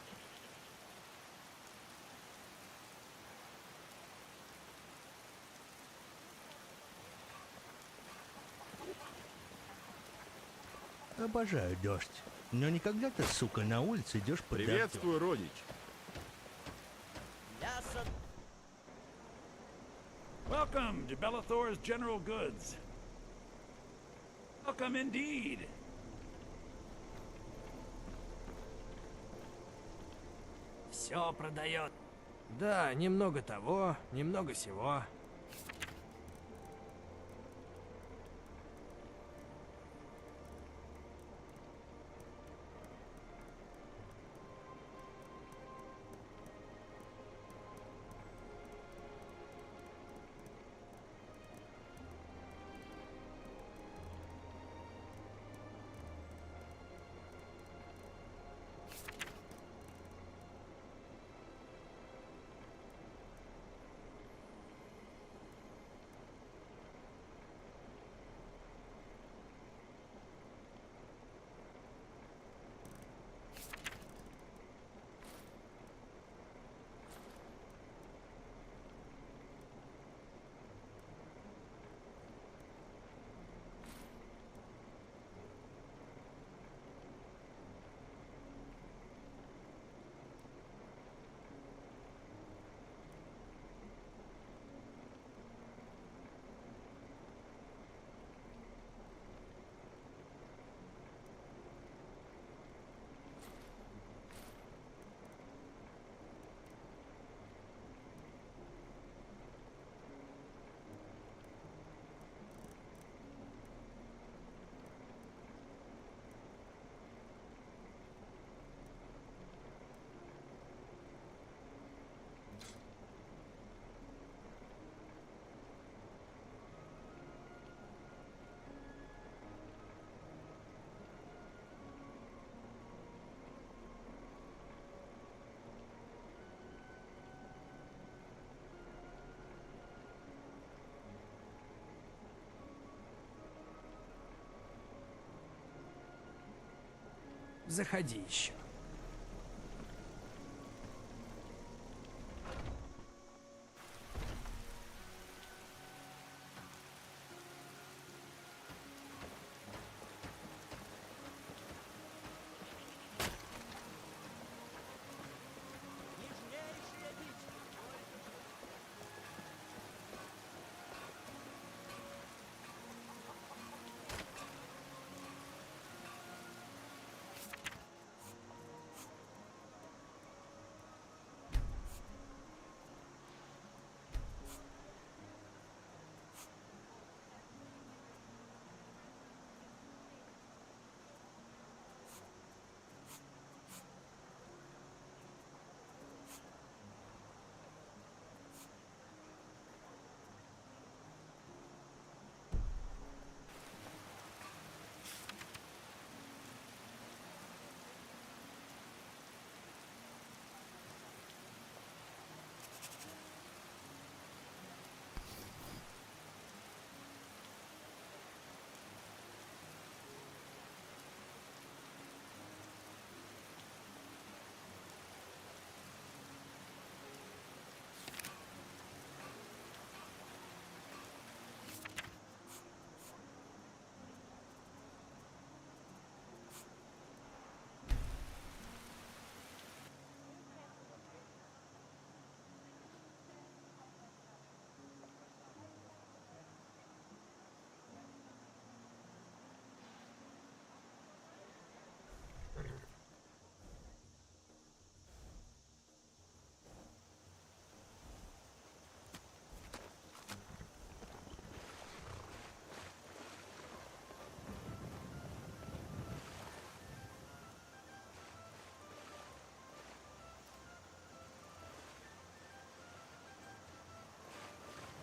Обожаю дождь. Но никогда ты, сука, на улице идешь под дождем. Приветствую, родич. Welcome to Bellathor's General Goods. Welcome indeed. Все продает. Да, немного того, немного сего. Заходи еще.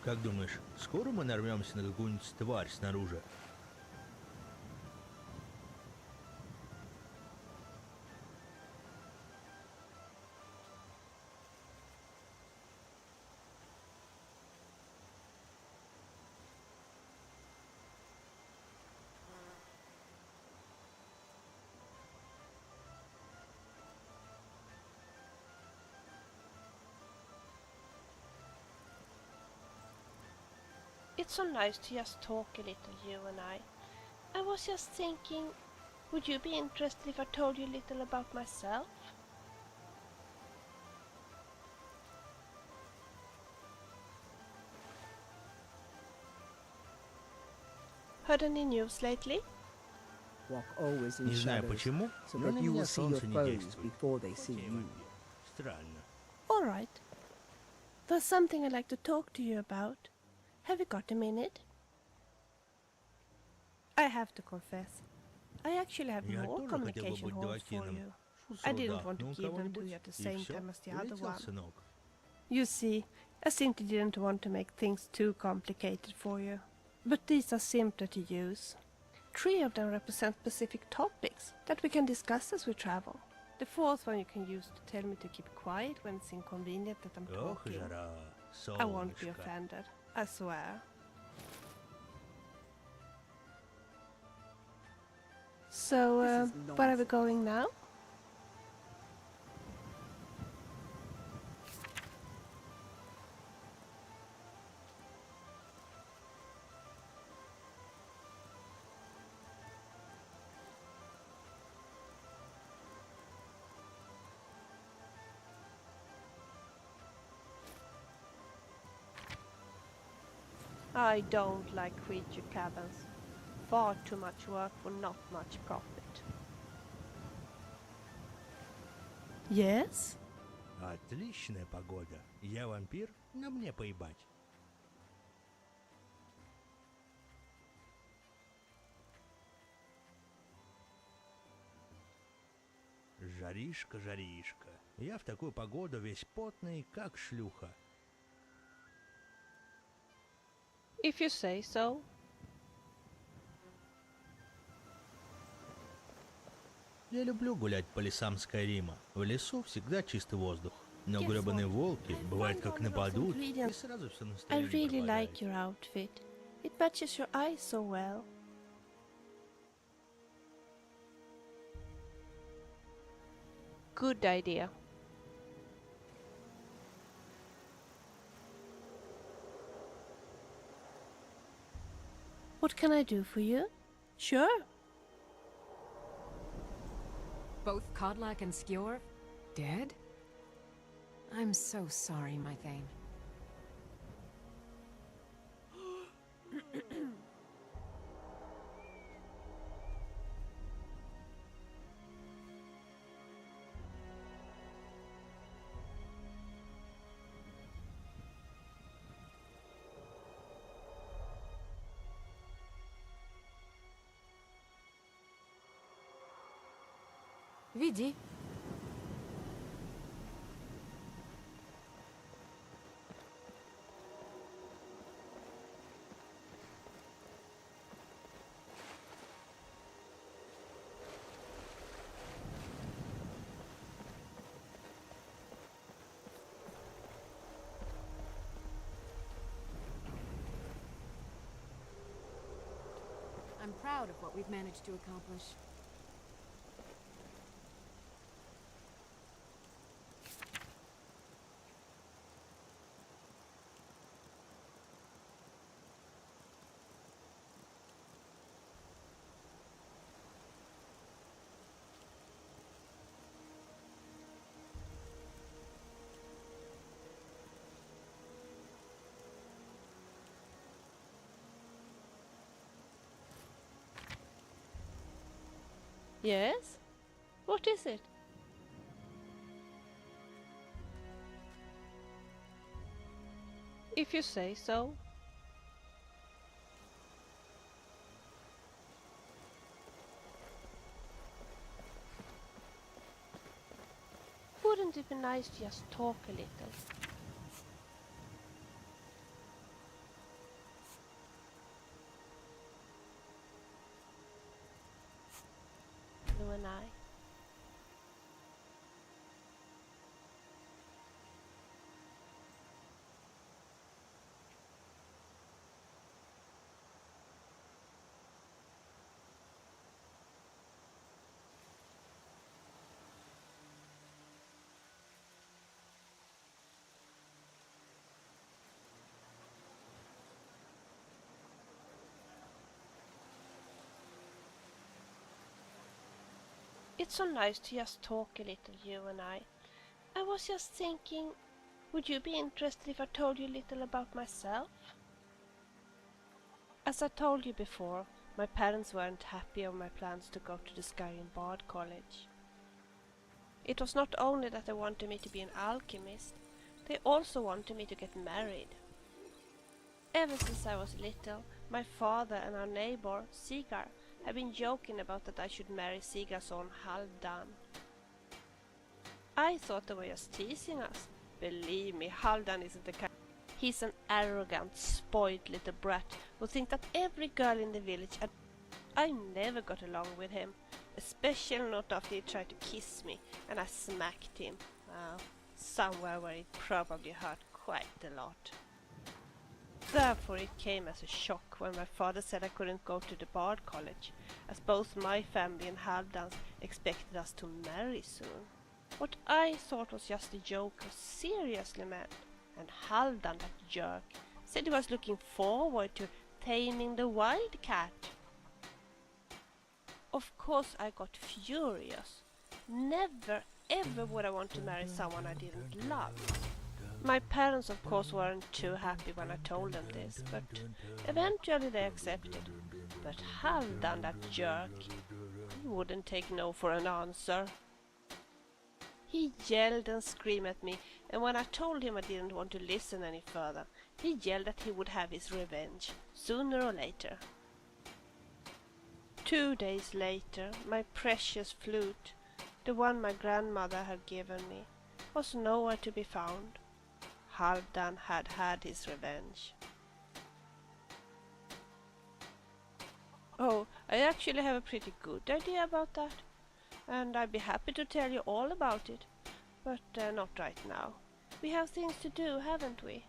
Как думаешь, скоро мы нарвемся на какую-нибудь тварь снаружи? It's so nice to just talk a little, you and I. I was just thinking, would you be interested if I told you a little about myself? Heard any news lately? Walk always in Не знаю shadows, почему, so но that на you меня will see your солнце не foes действует. before they see you. Странно. Alright. There's something I'd like to talk to you about. Have you got a minute? I have to confess, I actually have Я more тоже хотел бы communication быть halls for Двакином. you. Фу, I didn't солдат, want to ну, give them to кого-нибудь, you at the и same всё, time as the other улетел, one. сынок. You see, I simply didn't want to make things too complicated for you. But these are simpler to use. 3 of them represent specific topics that we can discuss as we travel. The 4th one you can use to tell me to keep quiet when it's inconvenient that I'm Ох, talking. жара, I won't be солнышко. offended, I swear. So, where are we going now? I don't like creature cabins. Far too much work for not much profit. Yes? Отличная погода. Я вампир, но мне поебать. Жаришка, жаришка. Я в такую погоду весь потный, как шлюха. If you say so. Я люблю гулять по лесам Скайрима. В лесу всегда чистый воздух. Но гребаные волки, бывает, как нападут, и сразу все I настроение really пропадает. like your outfit. It matches your eyes so well. Good idea. What can I do for you? Sure. Both Kodlak and Skjor dead? I'm so sorry, my Thane. Веди. I'm proud of what we've managed to accomplish. Yes? What is it? If you say so. Wouldn't it be nice to just talk a little? and I. It's so nice to just talk a little, you and I. I was just thinking, would you be interested if I told you a little about myself? As I told you before, my parents weren't happy of my plans to go to the Skyrim Bard College. It was not only that they wanted me to be an alchemist, they also wanted me to get married. Ever since I was little, my father and our neighbor, Sigar, have been joking about that I should marry Sigar's son Halfdan. I thought they were just teasing us. Believe me, Halfdan isn't the kind. He's an arrogant, spoiled little brat who thinks that every girl in the village. I never got along with him, especially not after he tried to kiss me and I smacked him. Somewhere where it probably hurt quite a lot. Therefore it came as a shock when my father said I couldn't go to the Bard College, as both my family and Halfdan's expected us to marry soon. What I thought was just a joke was seriously meant, and Halfdan, that jerk, said he was looking forward to taming the wildcat. Of course I got furious. Never ever would I want to marry someone I didn't love. My parents of course weren't too happy when I told them this, but eventually they accepted. But Halfdan, that jerk, he wouldn't take no for an answer. He yelled and screamed at me, and when I told him I didn't want to listen any further, he yelled that he would have his revenge, sooner or later. 2 days later, my precious flute, the one my grandmother had given me, was nowhere to be found. Halfdan had had his revenge. Oh, I actually have a pretty good idea about that, and I'd be happy to tell you all about it, but not right now. We have things to do, haven't we?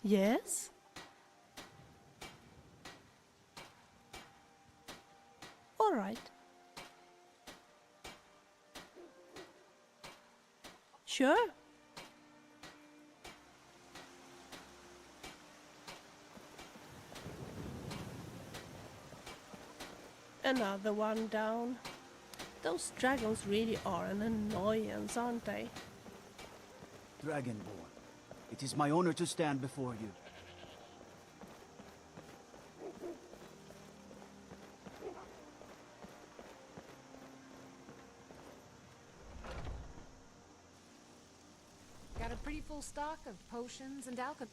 Yes? All right. Sure. Another one down. Those dragons really are an annoyance, aren't they? Dragonborn, it is my honor to stand before you. Got a pretty full stock of potions and alchemy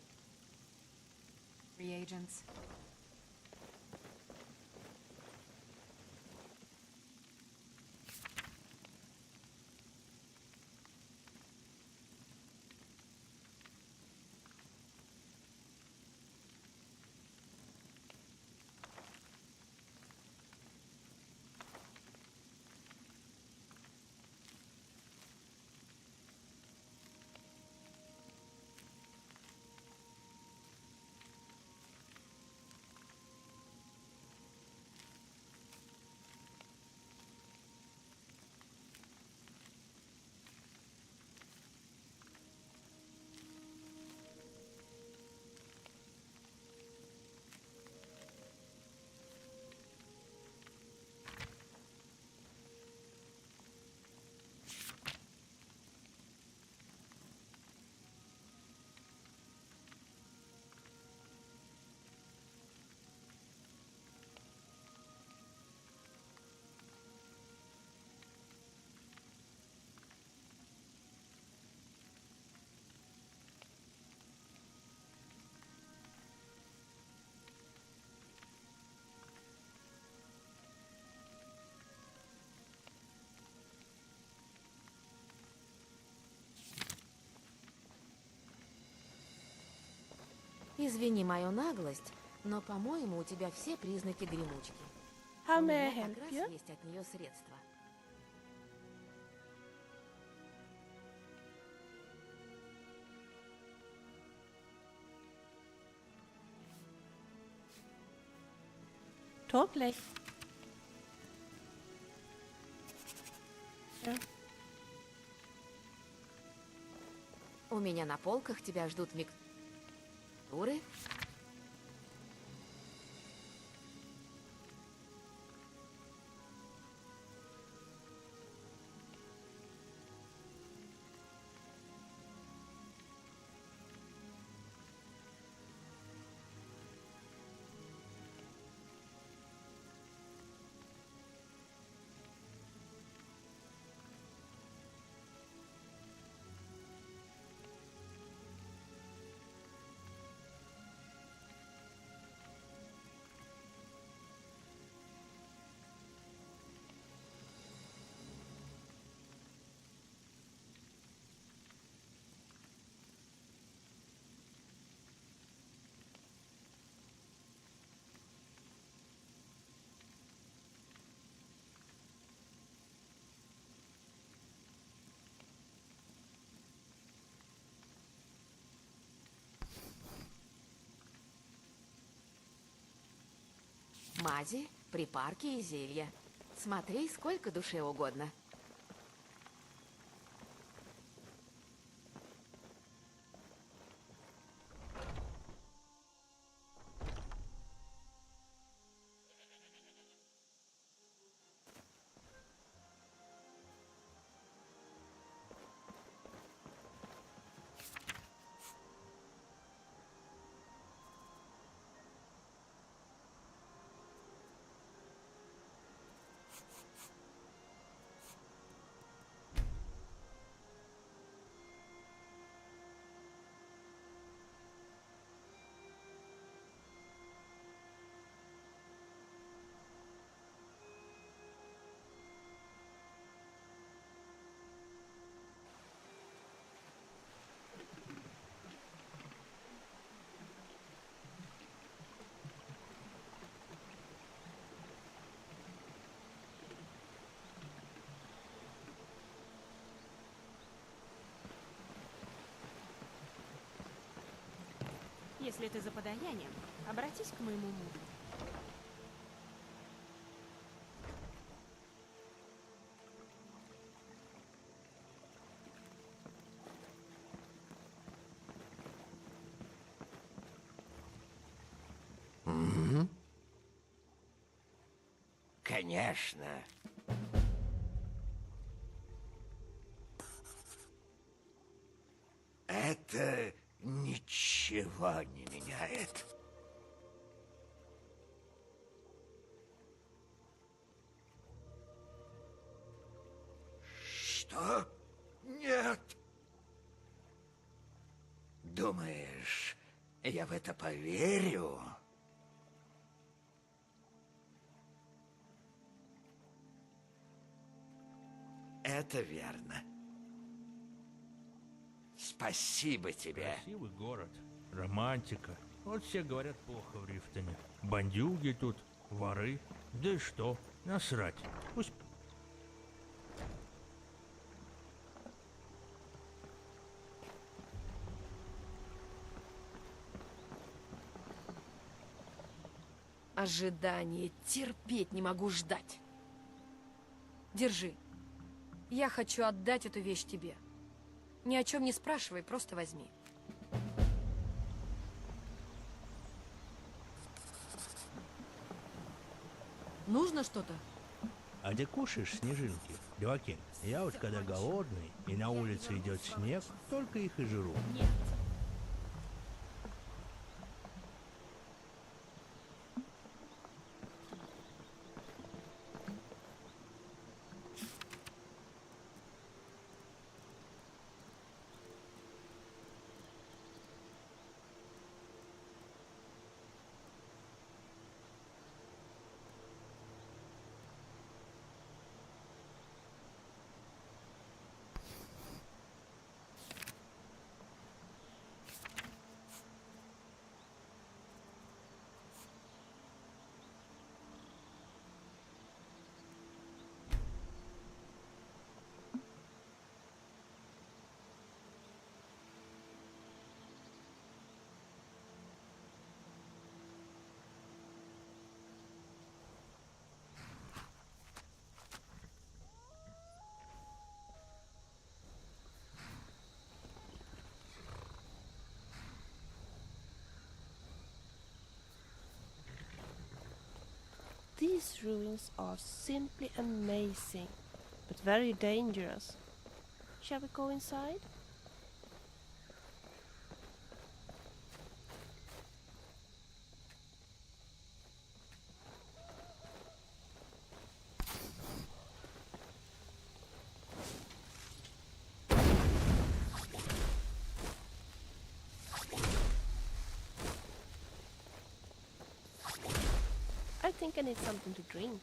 reagents. Извини мою наглость, но, по-моему, у тебя все признаки гремучки. How У may I меня help как раз you? есть от нее средства. Talk later. У меня на полках тебя ждут микстуры. Мази, припарки и зелья. Смотри, сколько душе угодно. Если ты за подаянием, обратись к моему мужу. Конечно. Это ничего не меняет. Что? Нет. Думаешь, я в это поверю? Это верно. Спасибо тебе. Красивый город, романтика. Вот все говорят плохо в Рифтоне. Бандюги тут, воры. Да и что? Насрать. Пусть... Ожидание. Терпеть не могу ждать. Держи. Я хочу отдать эту вещь тебе. Ни о чем не спрашивай, просто возьми. Нужно что-то? А ты кушаешь снежинки, Левакен? Я вот когда голодный и на улице идет снег, только их и жру. Нет. These ruins are simply amazing, but very dangerous. Shall we go inside? I think I need something to drink.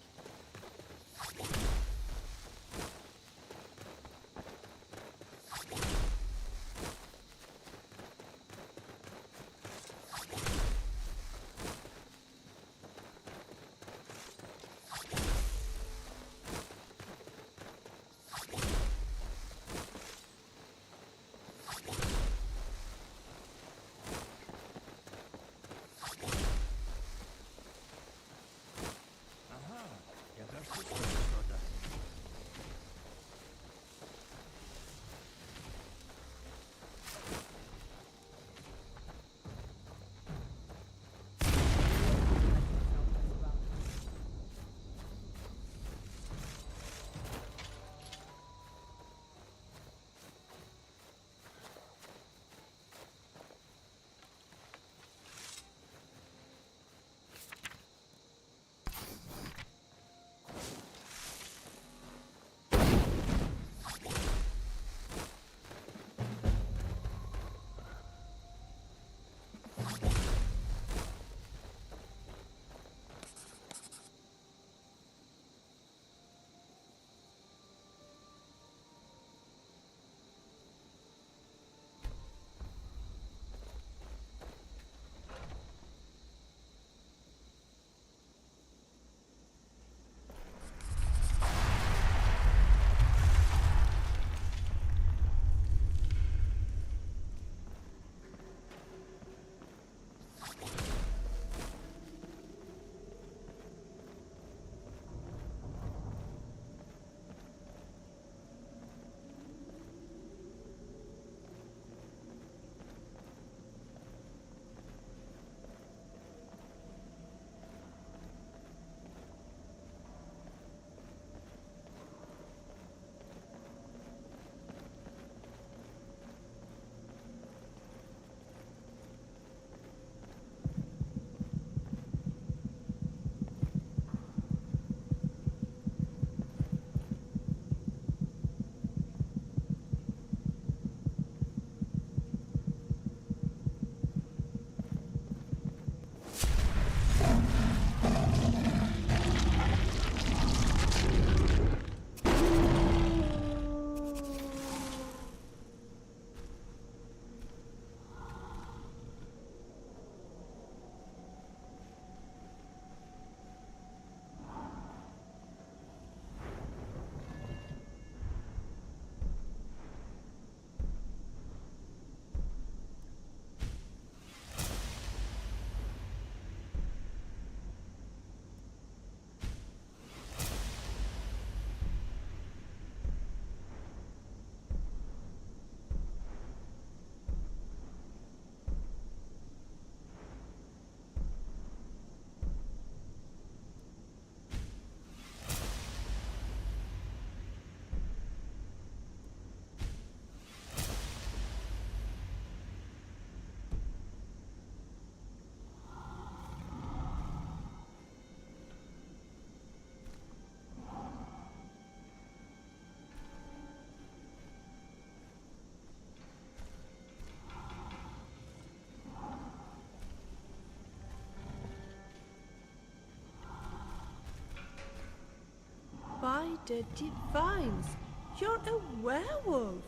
By the divines, you're a werewolf!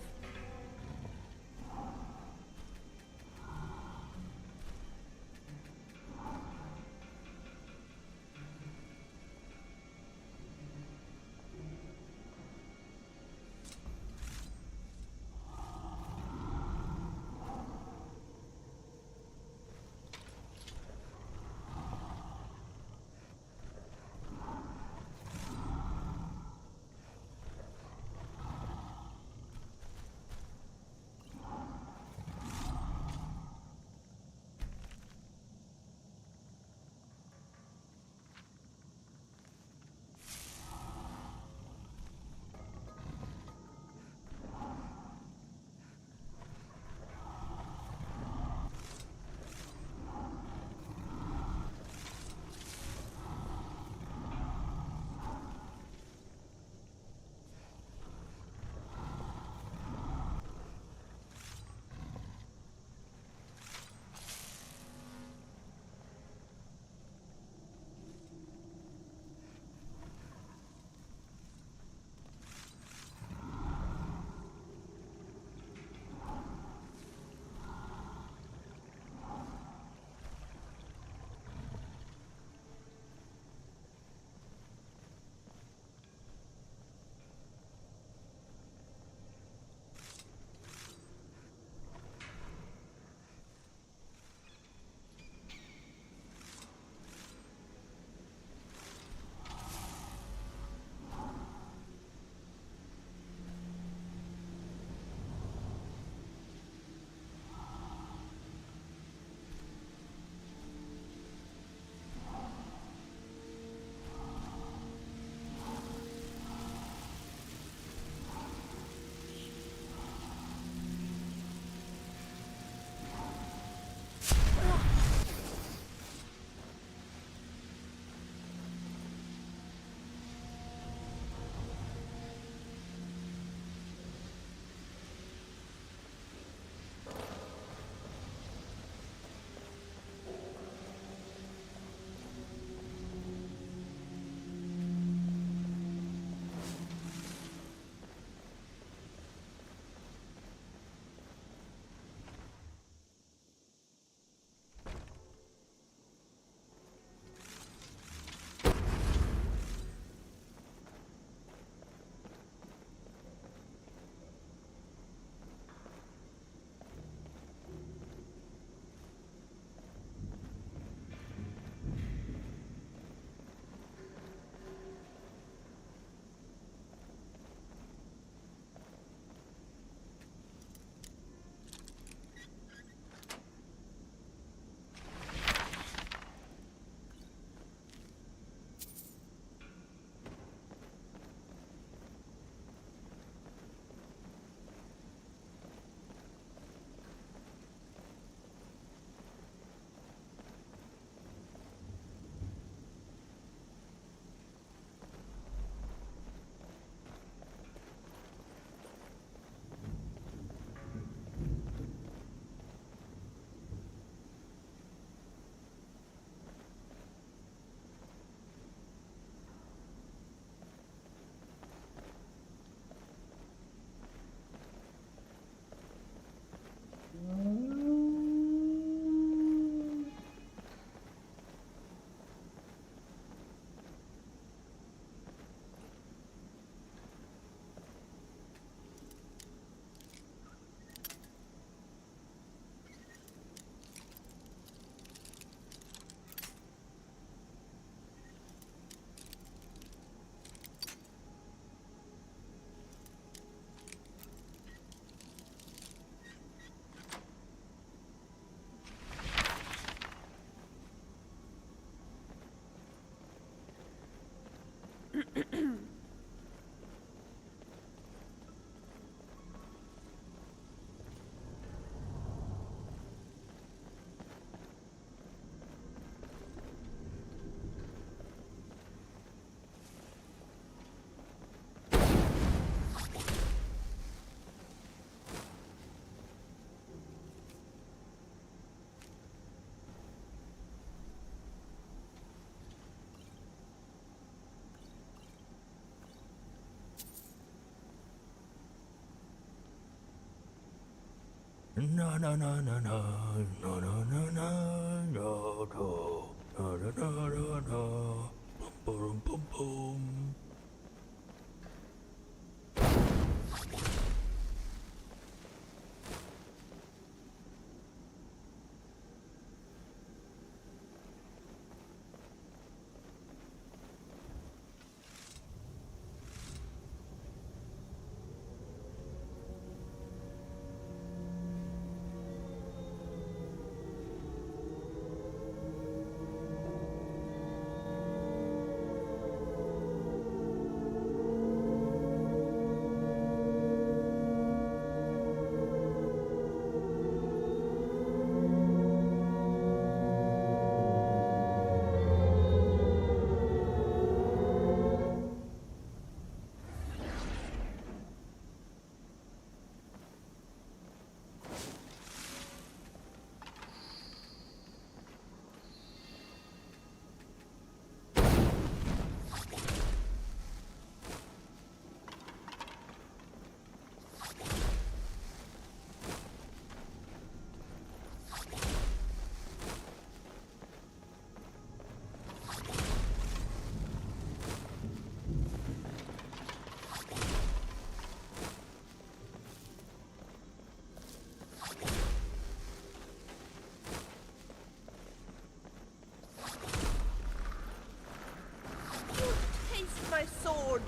My sword.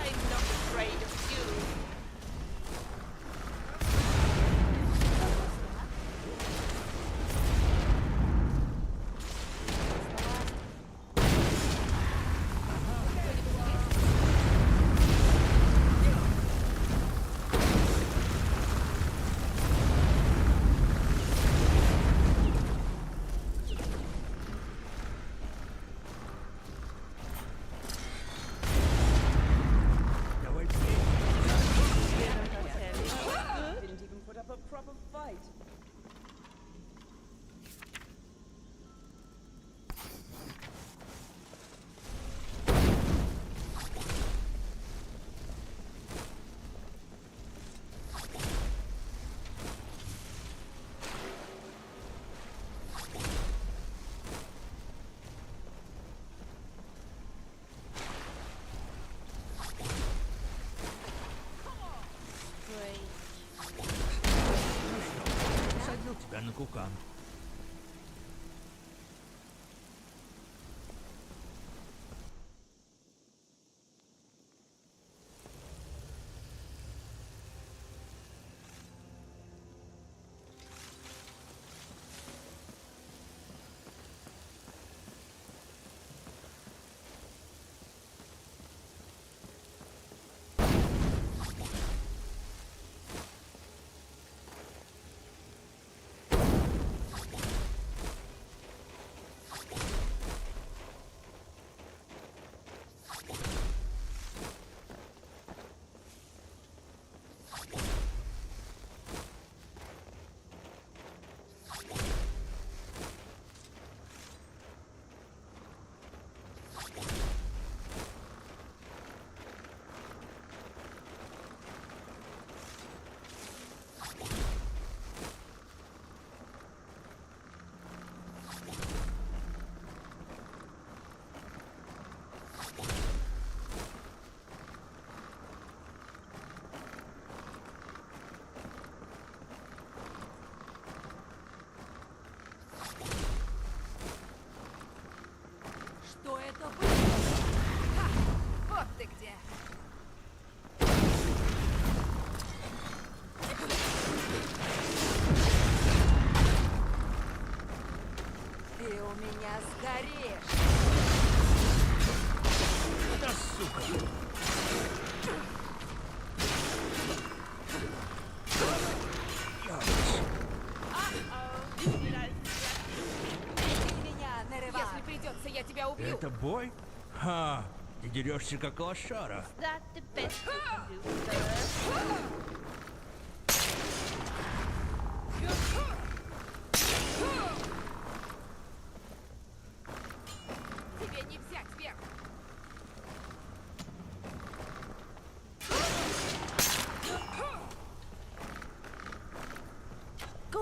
I'm not afraid of you. Посадил тебя на кукан. Что это было? Ха! Вот ты где! Ты у меня сгоришь! Да сука! Если придется, я тебя убью. Это бой? Ха! Ты дерешься как лошара. That the best you can do, sir? Тебе не взять верх.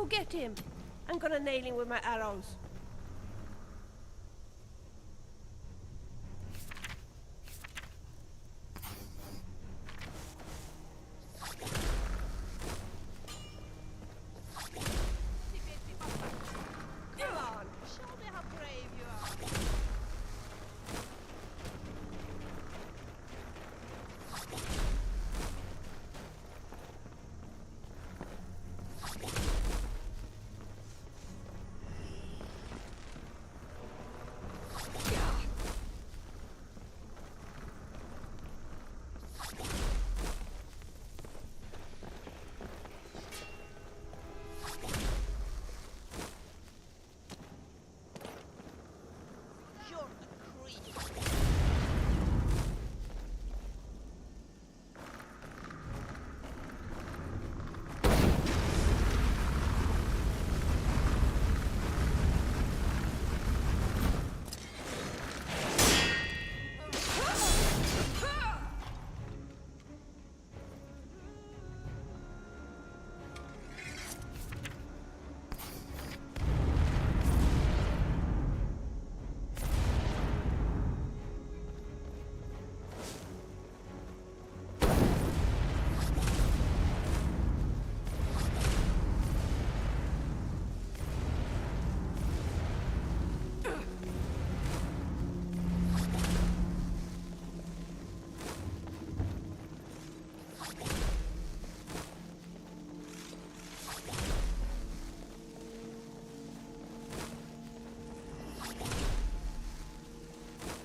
Get him! I'm gonna nail him with my arrows. Come on, show me how brave you are.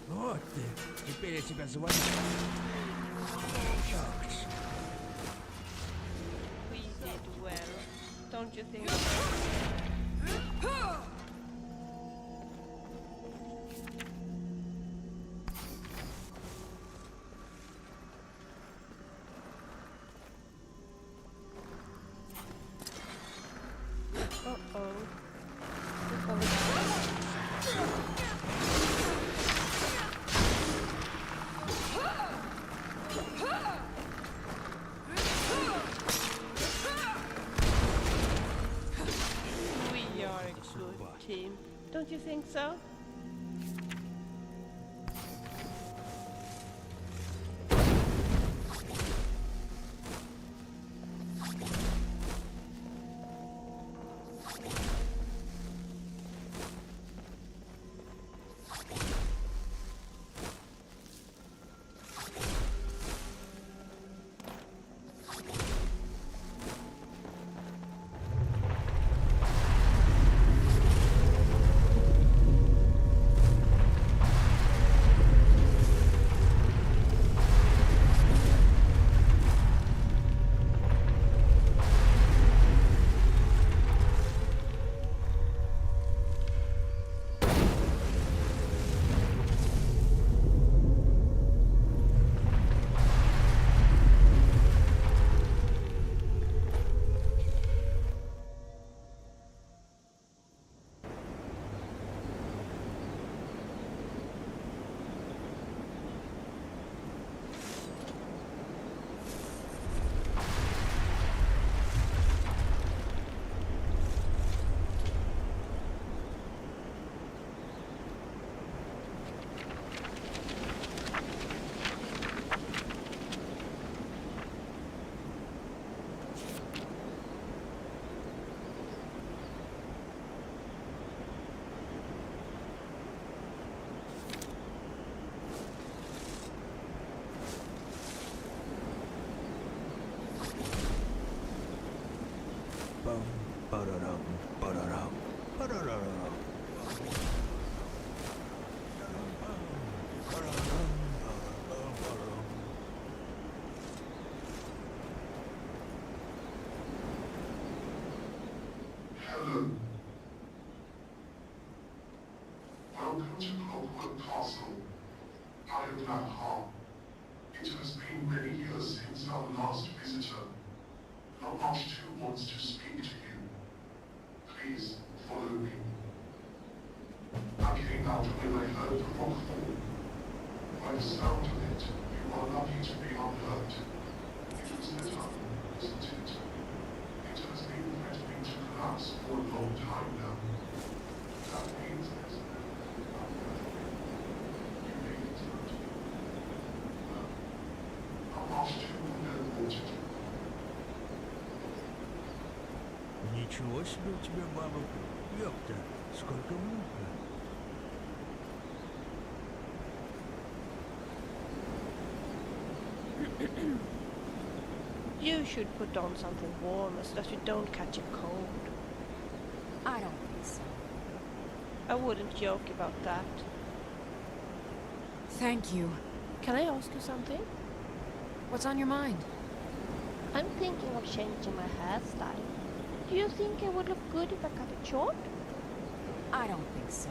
Вот ты. Теперь я тебя звоню. Чёрт. We did well, don't you think? We are a good team, don't you think so? Hello. Welcome to Clockwork Castle. I am Lakhar. It has been many years since our last visitor. Not much who wants to speak to you. Please follow me. I came out when I heard the rock fall. By the sound of it, you are lucky to be unhurt. It was lit up, wasn't it? It has been threatening to collapse. collapse for a long time now. That means there's no you made it out. Well, I'll ask you to know what to do. Ничего себе у тебя, бабок. Ёпта, сколько мука. You should put on something warmer so that you don't catch a cold. I don't think so. I wouldn't joke about that. Thank you. Can I ask you something? What's on your mind? I'm thinking of changing my hairstyle. Do you think I would look good if I cut it short? I don't think so.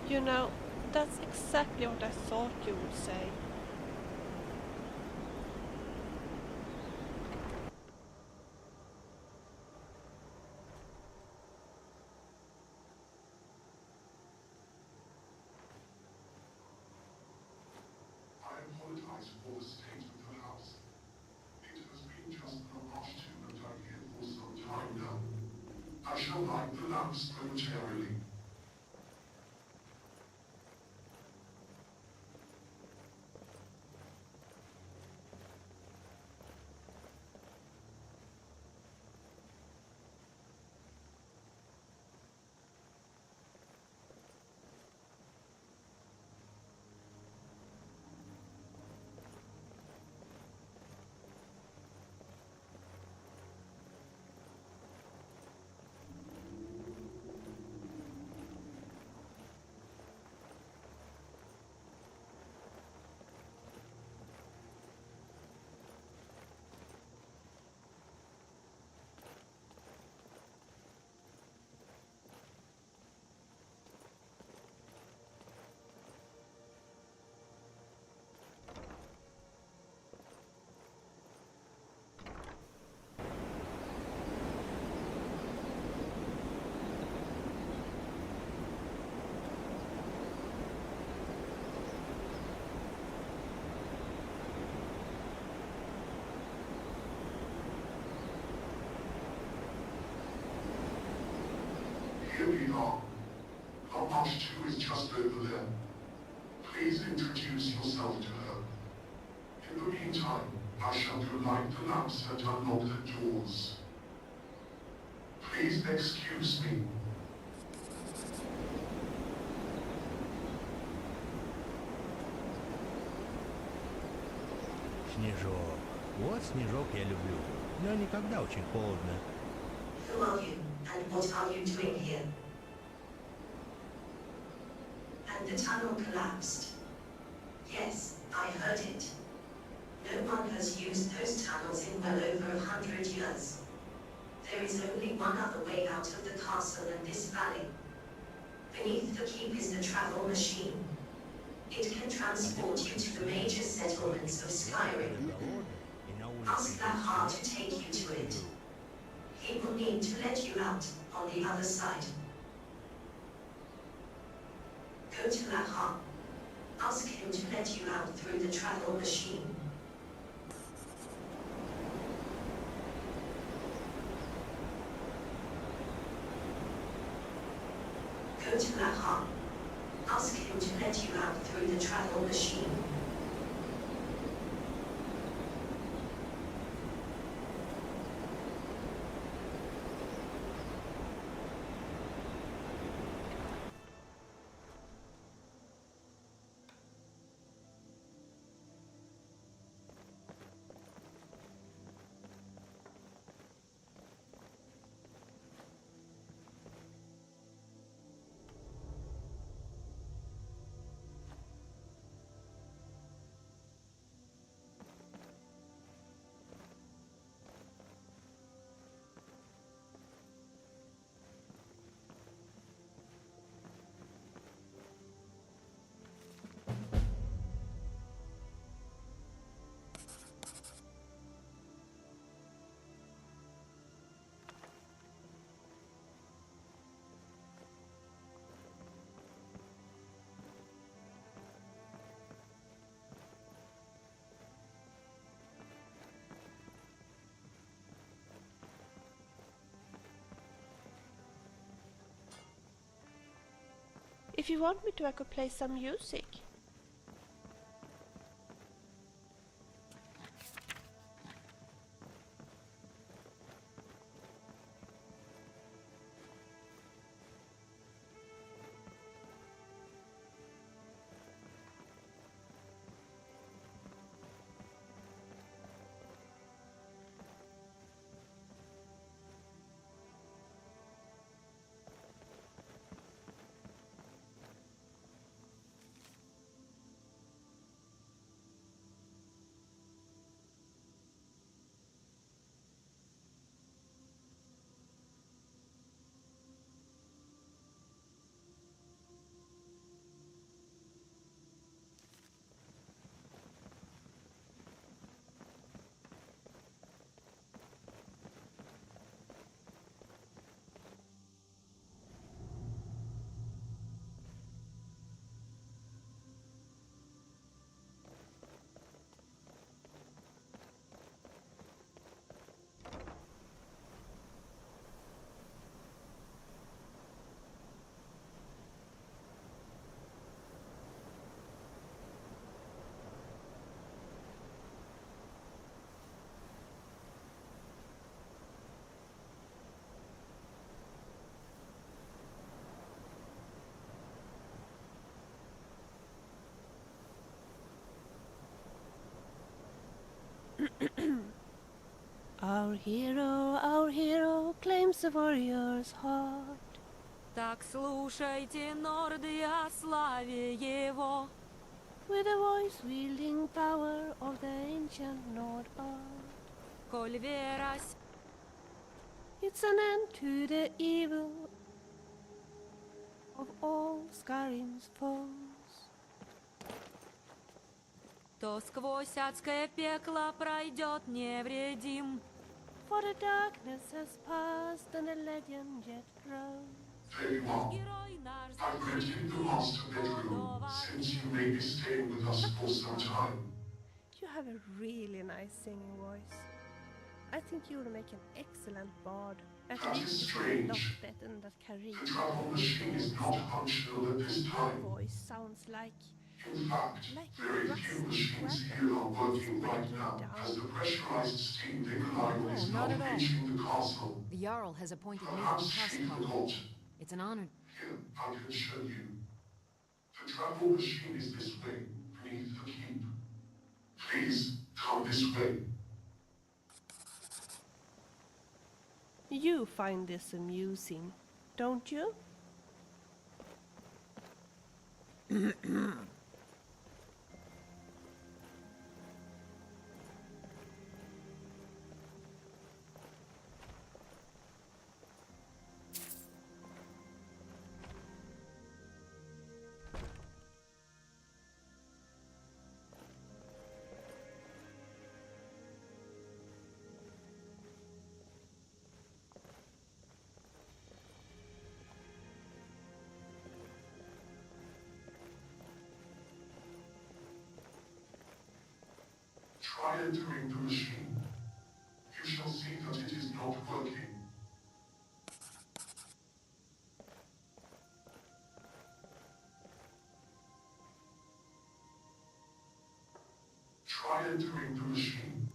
You know, that's exactly what I thought you would say. I apologize for the state of the house. It has been just a rush to and I'm here for some time now. I shall light the lamps momentarily. Here we are. Our March 2 is just over there. Please introduce yourself to her. In the meantime, I shall go light the lamps and unlock the doors. Please excuse me. Снежок. Вот снежок я люблю. Но никогда очень холодно. Who are you, and what are you doing here? And the tunnel collapsed. Yes, I heard it. No one has used those tunnels in well over 100 years. There is only one other way out of the castle and this valley. Beneath the keep is the travel machine. It can transport you to the major settlements of Skyrim. Ask that heart to take you to it. He will need to let you out on the other side. Go to Lahar. Ask him to let you out through the travel machine. Go to Lahar. Ask him to let you out through the travel machine. If you want me to, I could play some music. Our hero claims the warrior's heart. Так слушайте, норды, о славе его. With the voice wielding power of the ancient Nord art. Коль верась, it's an end to the evil of all Skyrim's foes. то сквозь адское пекло пройдет невредим. For the darkness has passed and the legend yet grows. There you are. I've rented the master bedroom since you may be staying with us for some time. You have a really nice singing voice. I think you'll make an excellent bard. At That least is strange. not better than that Karim. The travel machine is not functional at this time. Your voice sounds like In fact, very few machines here are working right now, as the pressurized steam pipeline is not not at all. reaching the castle. The Jarl has appointed me to be Perhaps she Housecarl. forgot. It's an honor. Here, I can show you. The travel machine is this way, beneath the keep. Please, come this way. you find this amusing, don't you? Try entering the machine. You shall see that it is not working. Try entering the machine.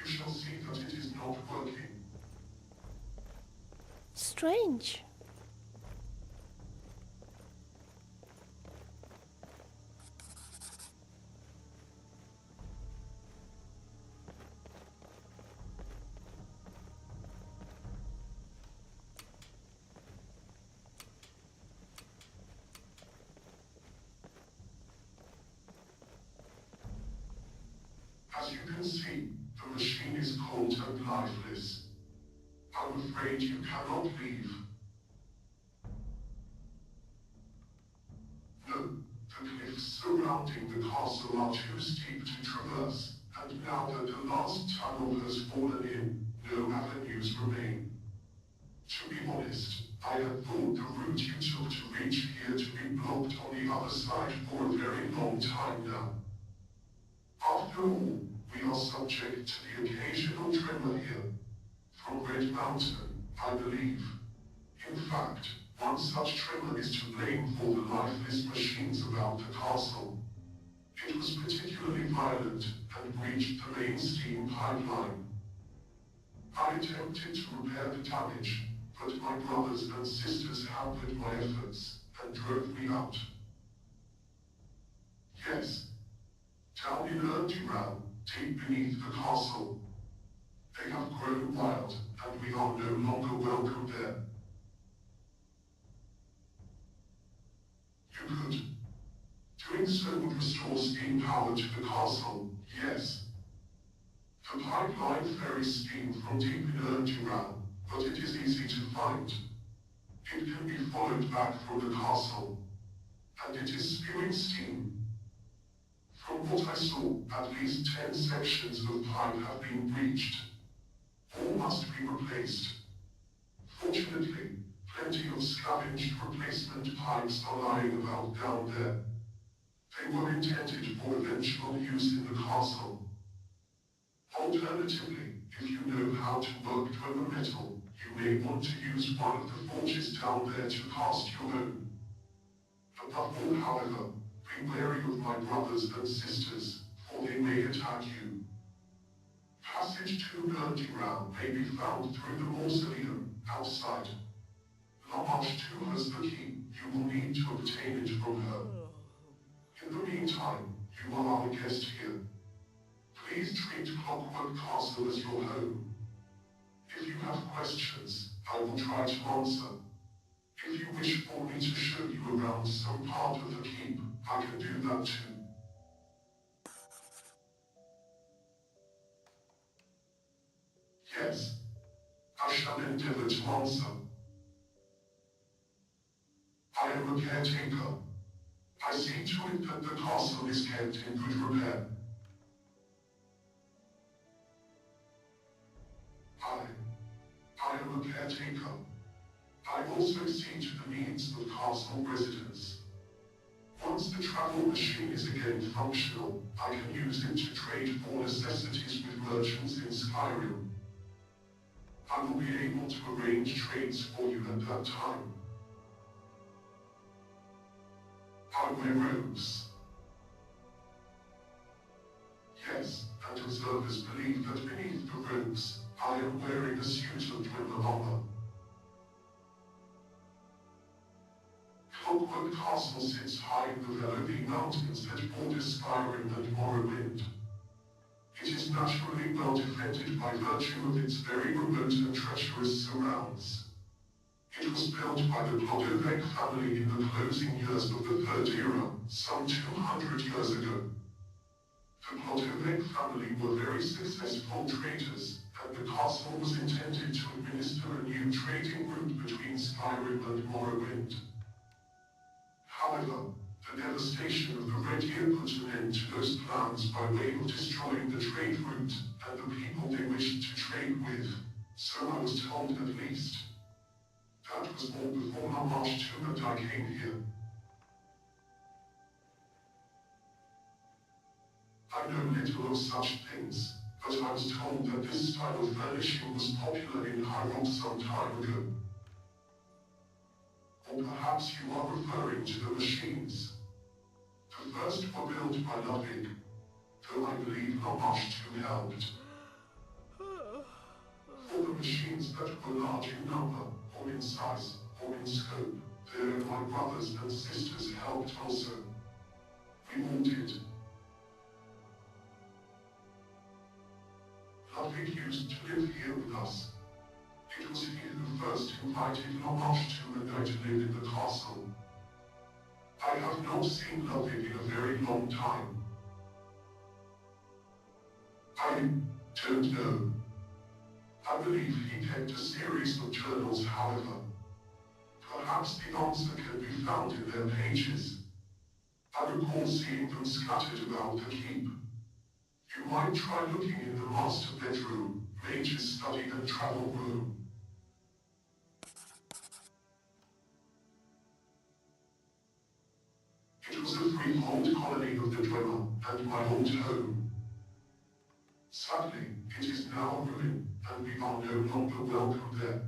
You shall see that it is not working. strange. As you can see, the machine is cold and lifeless. I'm afraid you cannot leave. No, the cliffs surrounding the castle are too steep to traverse, and now that the last tunnel has fallen in, no avenues remain. To be honest, I had thought the route you took to reach here to be blocked on the other side for a very long time now. After all, we are subject to the occasional tremor here. From Red Mountain, I believe. In fact, one such tremor is to blame for the lifeless machines about the castle. It was particularly violent and breached the main steam pipeline. I attempted to repair the damage, but my brothers and sisters hampered my efforts and drove me out. Yes, down in Erdural, deep beneath the castle. They have grown wild, and we are no longer welcome there. You could. Doing so would restore steam power to the castle, yes. The pipeline ferries steam from deep in Erdural, but it is easy to find. It can be followed back from the castle, and it is spewing steam. From what I saw, at least 10 sections of pipe have been breached. All must be replaced. Fortunately, plenty of scavenged replacement pipes are lying about down there. They were intended for eventual use in the castle. Alternatively, if you know how to work dweller metal, you may want to use one of the forges down there to cast your own. Above all, however, be wary of my brothers and sisters, for they may attack you. Passage to Erdural may be found through the mausoleum outside. Lamash too has the key. You will need to obtain it from her. In the meantime, you are our guest here. Please treat Clockwork Castle as your home. If you have questions, I will try to answer. If you wish for me to show you around some part of the keep, I can do that too. Yes, I shall endeavor to answer. I am a caretaker. I see to it that the castle is kept in good repair. I am a caretaker. I also see to the needs of castle residents. Once the travel machine is again functional, I can use it to trade for necessities with merchants in Skyrim. I will be able to arrange trades for you at that time. I wear robes. Yes, and observers believe that beneath the robes, I am wearing a suit of dweller armor. Clockwork Castle sits high in the Velody Mountains that border Skyrim and Morrowind. It is naturally well defended by virtue of its very remote and treacherous surrounds. It was built by the Glodovec family in the closing years of the Third Era, some 200 years ago. The Glodovec family were very successful traders, and the castle was intended to administer a new trading route between Skyrim and Morrowind. However, the devastation of the Red Year put an end to those plans by way of destroying the trade route and the people they wished to trade with, so I was told at least. That was all before Lamash too and I came here. I know little of such things, but I was told that this style of furnishing was popular in Hyrule some time ago. Or perhaps you are referring to the machines. The first were built by Ludwig, though I believe Lamash too helped. For the machines that were large in number, or in size, or in scope. There my brothers and sisters helped also. We all did. Ludwig used to live here with us. It was he who first invited Pomoch and I to live in the castle. I have not seen Ludwig in a very long time. I don't know. I believe he kept a series of journals, however. Perhaps the answer can be found in their pages. I recall seeing them scattered about the keep. You might try looking in the master bedroom, mage's study and travel room. It was a freehold colony of the Dweller and my old home. Sadly, it is now a ruin, and we are no longer welcome there.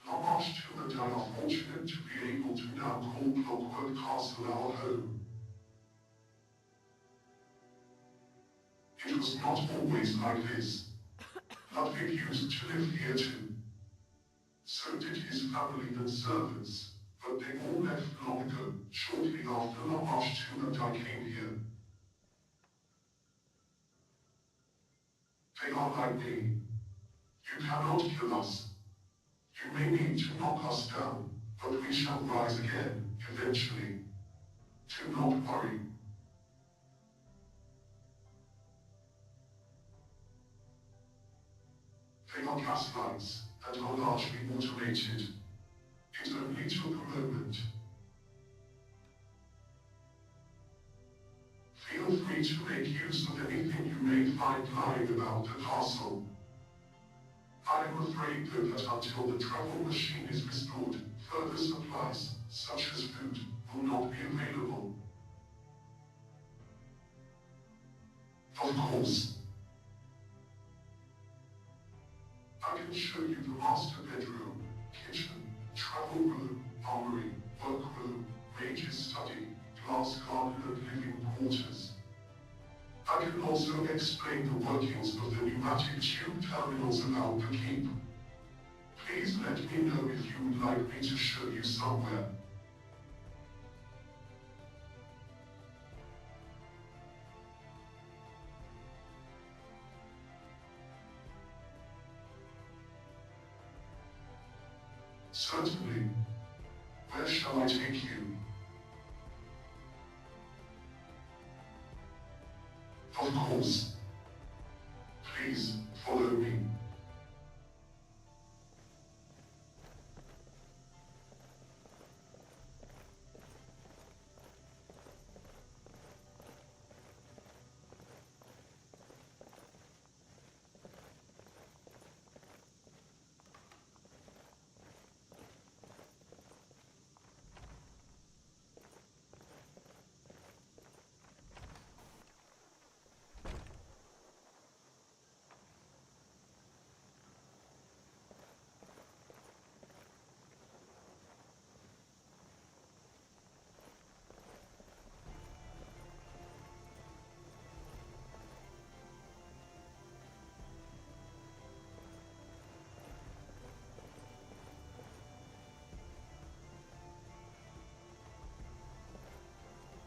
Lamash and I are fortunate to be able to now call Clockwork Castle our home. It was not always like this. Ludwig used to live here too. So did his family and servants, but they all left long ago, shortly after Lamash and I came here. They are like me. You cannot kill us. You may need to knock us down, but we shall rise again, eventually. Do not worry. They are gas lights, and are largely automated. It only took a moment. Feel free to make use of anything you may find lying about the castle. I am afraid though that until the travel machine is restored, further supplies, such as food, will not be available. Of course. I can show you the master bedroom, kitchen, travel room, armory, workroom, mage's study, glass garden and living quarters. I can also explain the workings of the pneumatic tube terminals about the keep. Please let me know if you would like me to show you somewhere. Certainly. Where shall I take you? Of course. Please, follow me.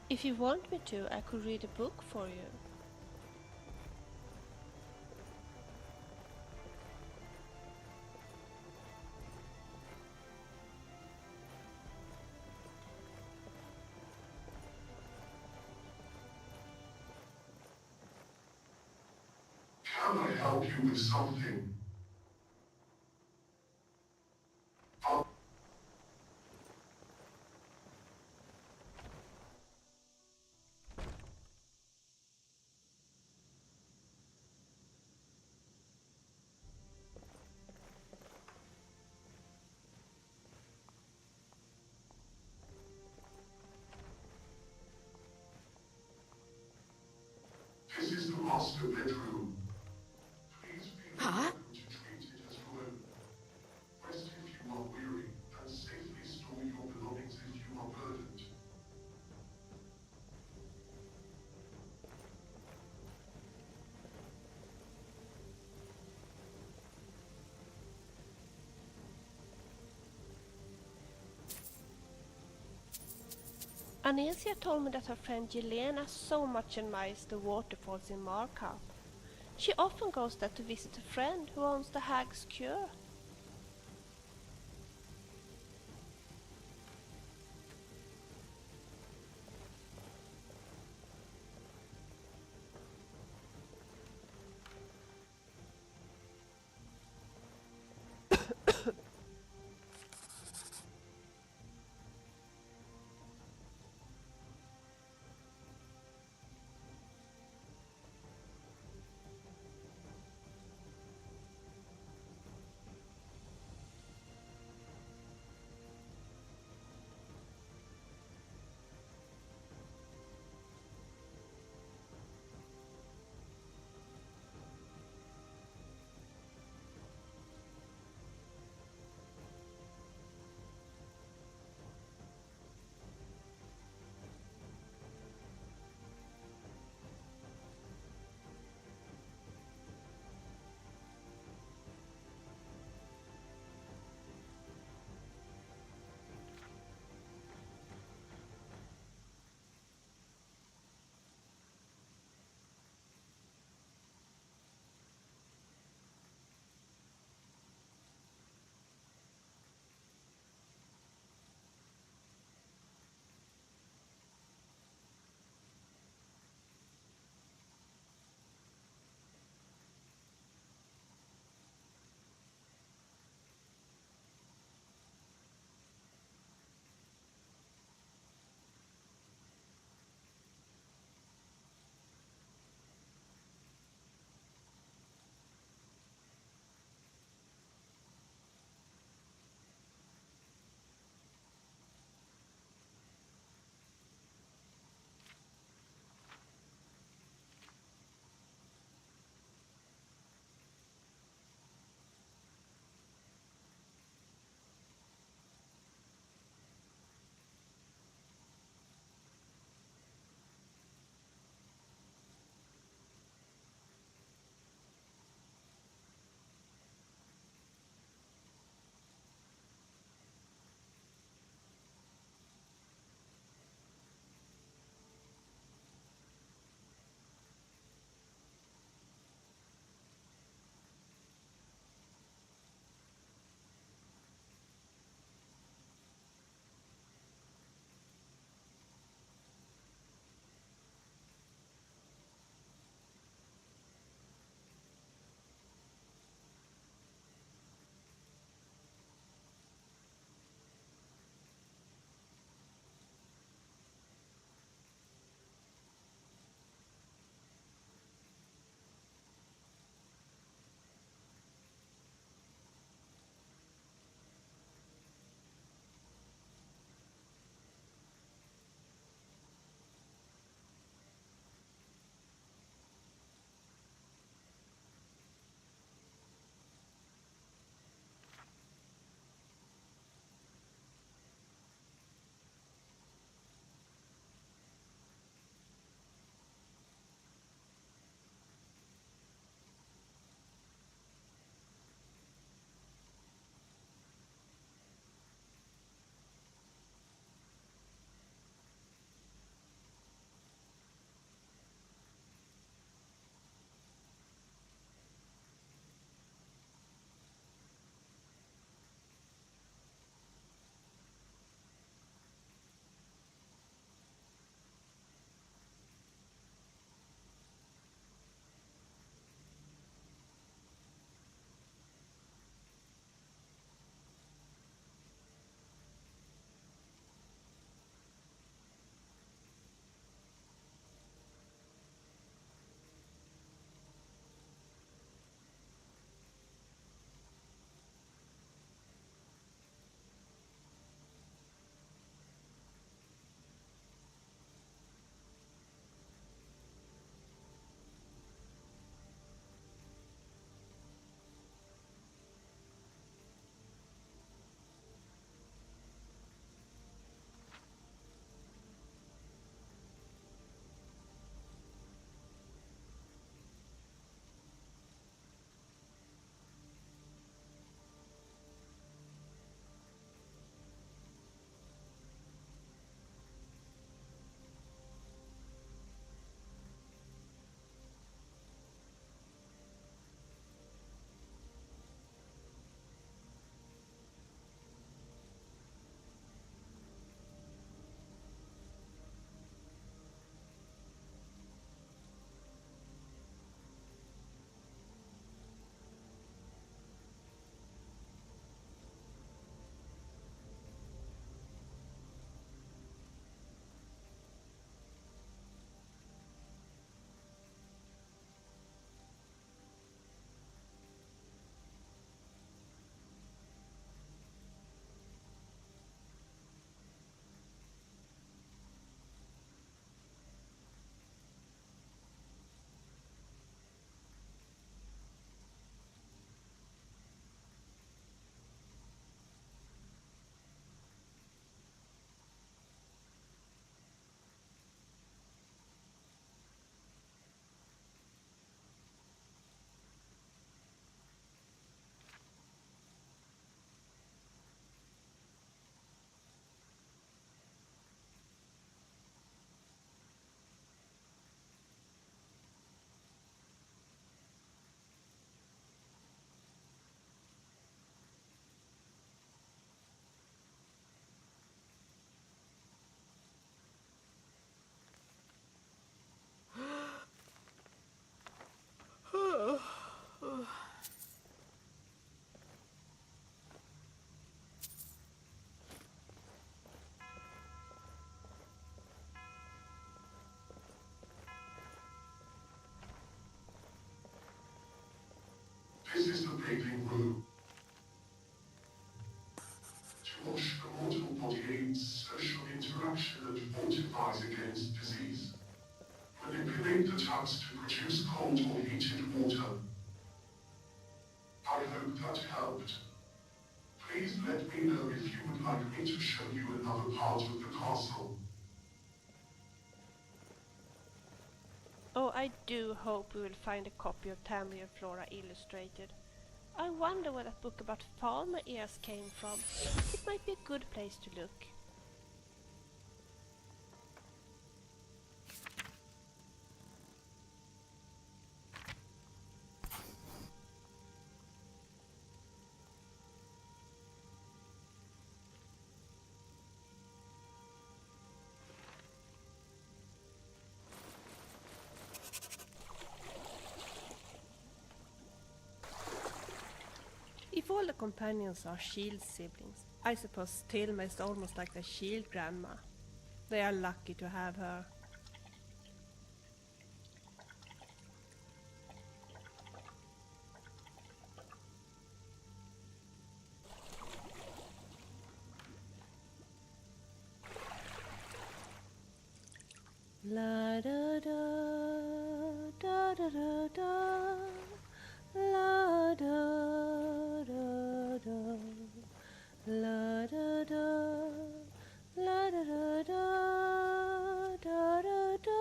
If you want me to, I could read a book for you. Can I help you with something? This is the master bedroom. Please be Huh? Anesia told me that her friend Jelena so much admires the waterfalls in Markarth. She often goes there to visit a friend who owns the Hag's Cure. bathing room. To wash the mortal body aids social interaction and fortifies against disease. Manipulate the taps to produce cold or heated water. I hope that helped. Please let me know if you would like me to show you another part of the castle. Oh, I do hope we will find a copy of Tammy and Flora Illustrated. I wonder where that book about farmer ears came from. It might be a good place to look. If all the companions are Shield siblings, I suppose Tilma is almost like the Shield grandma. They are lucky to have her. La da da da da da da, la da da da, la da da, la da da da, da da da.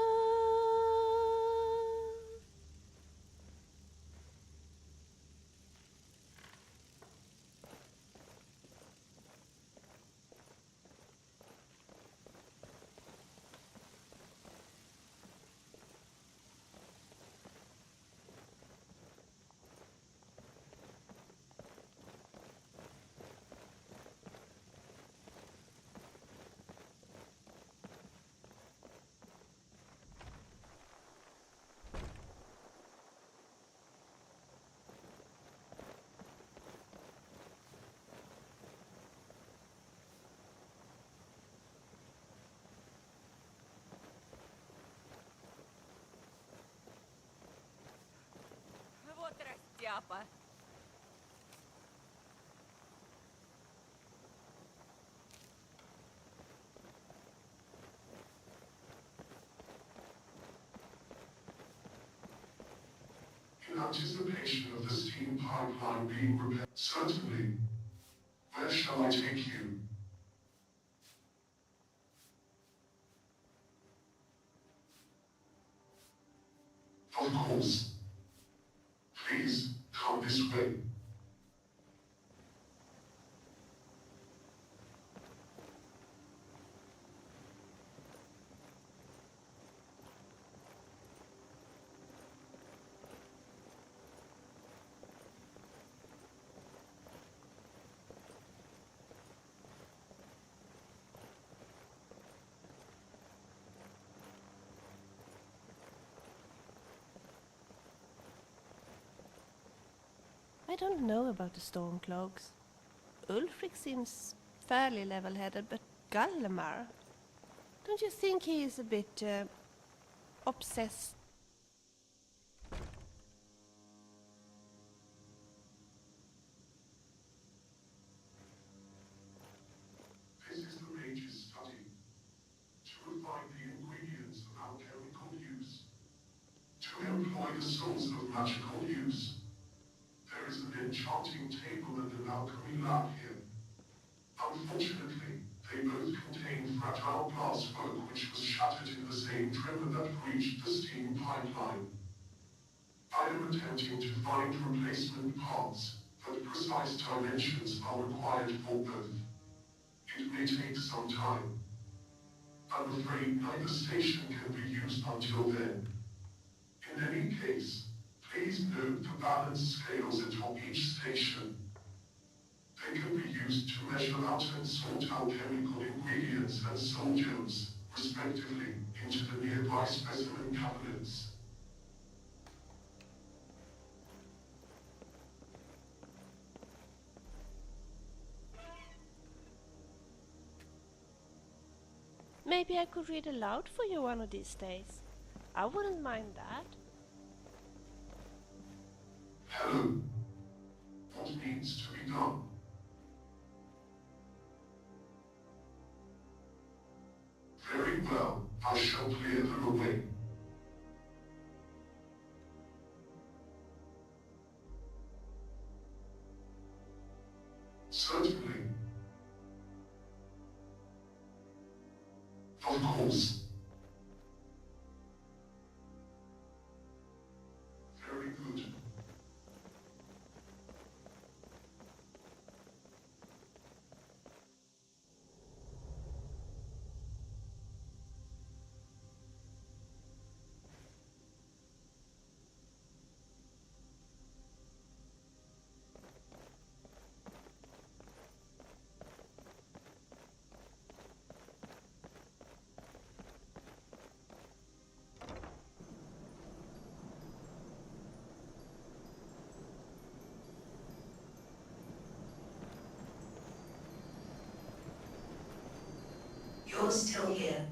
Вот растяпа. In anticipation of the steam pipeline being repaired, certainly. Where shall I take you? Of course. Please, come this way. I don't know about the Stormcloaks. Ulfric seems fairly level-headed, but Gallimar, don't you think he is a bit obsessed? This is the mage's study. To refine the ingredients of alchemical use. To employ the souls of magical use. There is an enchanting table and an alchemy lab here. Unfortunately, they both contain fragile glasswork which was shattered in the same tremor that breached the steam pipeline. I am attempting to find replacement parts, but precise dimensions are required for both. It may take some time. I'm afraid neither station can be used until then. In any case, please note the balance scales atop each station. They can be used to measure out and sort alchemical ingredients and soul gems, respectively, into the nearby specimen cabinets. Maybe I could read aloud for you one of these days. I wouldn't mind that. Hello. needs to be done. Very well, I shall clear them away. Certainly. Of course. Very good. You're still here.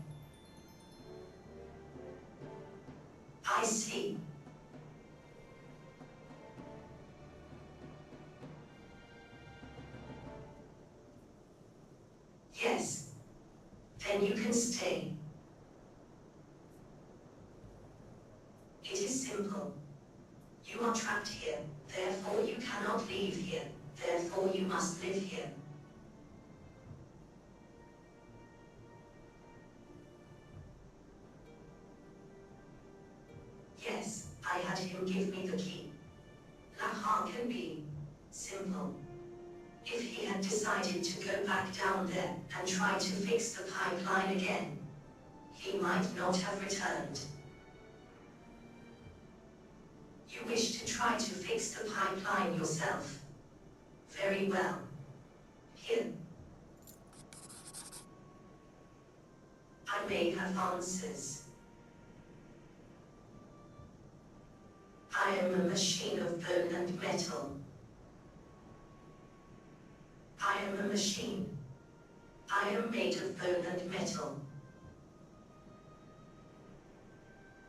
I see. Yes. Then you can stay. It is simple. You are trapped here, therefore you cannot leave here, therefore you must live here. Yes, I had him give me the key. Lahar can be simple. If he had decided to go back down there and try to fix the pipeline again, he might not have returned. You wish to try to fix the pipeline yourself. Very well. Here. I may have answers. I am a machine of bone and metal. I am a machine. I am made of bone and metal.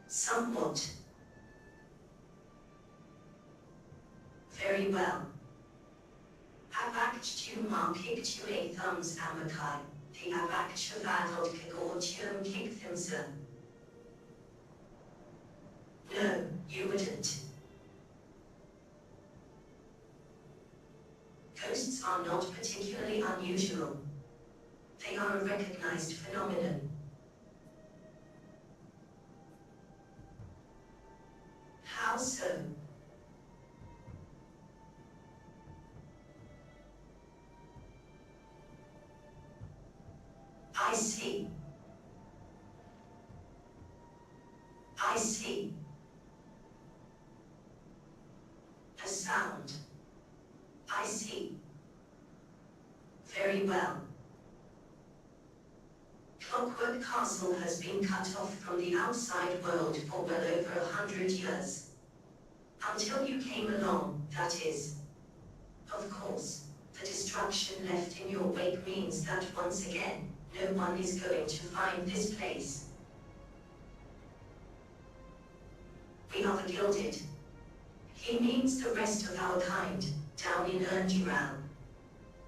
Somewhat. Very well. Abaktu markiktu a thumbs amakai, the abaktu vadod kagortium kikthimsa. No, you wouldn't. Ghosts are not particularly unusual. They are a recognized phenomenon. How so? I see. I see. A sound. I see. Very well. Clockwork Castle has been cut off from the outside world for well over 100 years. Until you came along, that is. Of course, the destruction left in your wake means that once again, no one is going to find this place. We are the Gilded. He means the rest of our kind, down in Erngiral.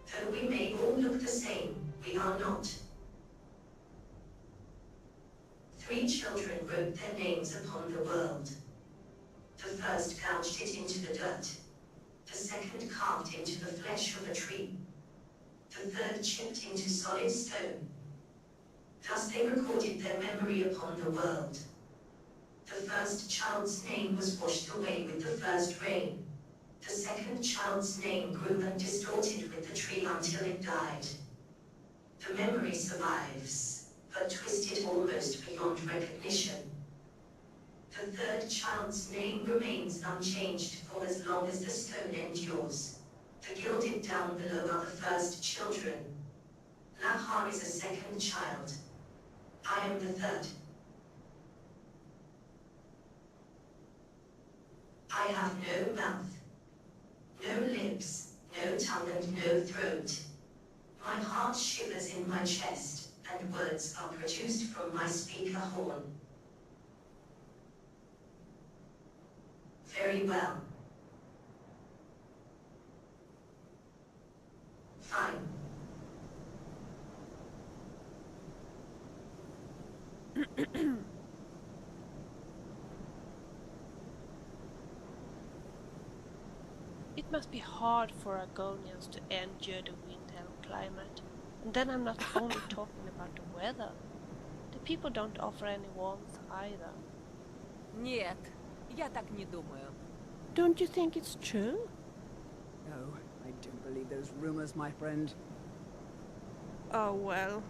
Though we may all look the same, we are not. 3 children wrote their names upon the world. The first gouged it into the dirt. The second carved into the flesh of a tree. The third chipped into solid stone. Thus they recorded their memory upon the world. The first child's name was washed away with the first rain. The second child's name grew and distorted with the tree until it died. The memory survives, but twisted almost beyond recognition. The third child's name remains unchanged for as long as the stone endures. The gilded down below are the first children. Lahar is a second child. I am the third. I have no mouth, no lips, no tongue and no throat. My heart shivers in my chest, and words are produced from my speaker horn. Very well. Fine. It must be hard for Argonians to endure the winter climate. And then I'm not only talking about the weather. The people don't offer any warmth either. Нет, я так не думаю. Don't you think it's true? No, I don't believe those rumors, my friend. Oh well.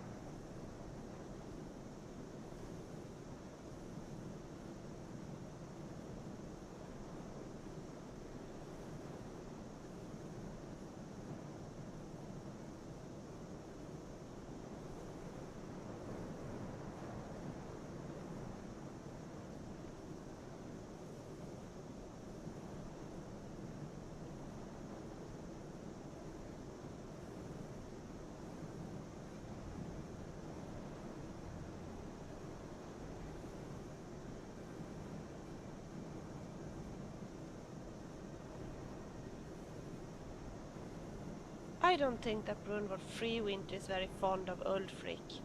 I don't think that Brunvård Freewind is very fond of Ulfric.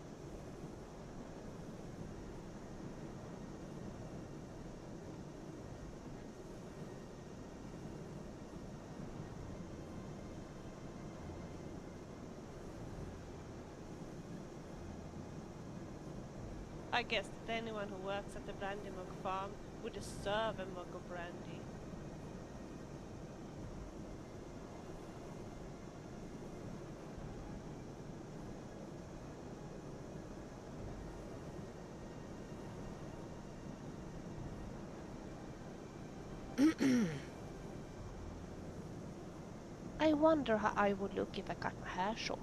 I guess that anyone who works at the Brandy Mug farm would deserve a mug of brandy. I wonder how I would look if I cut my hair short.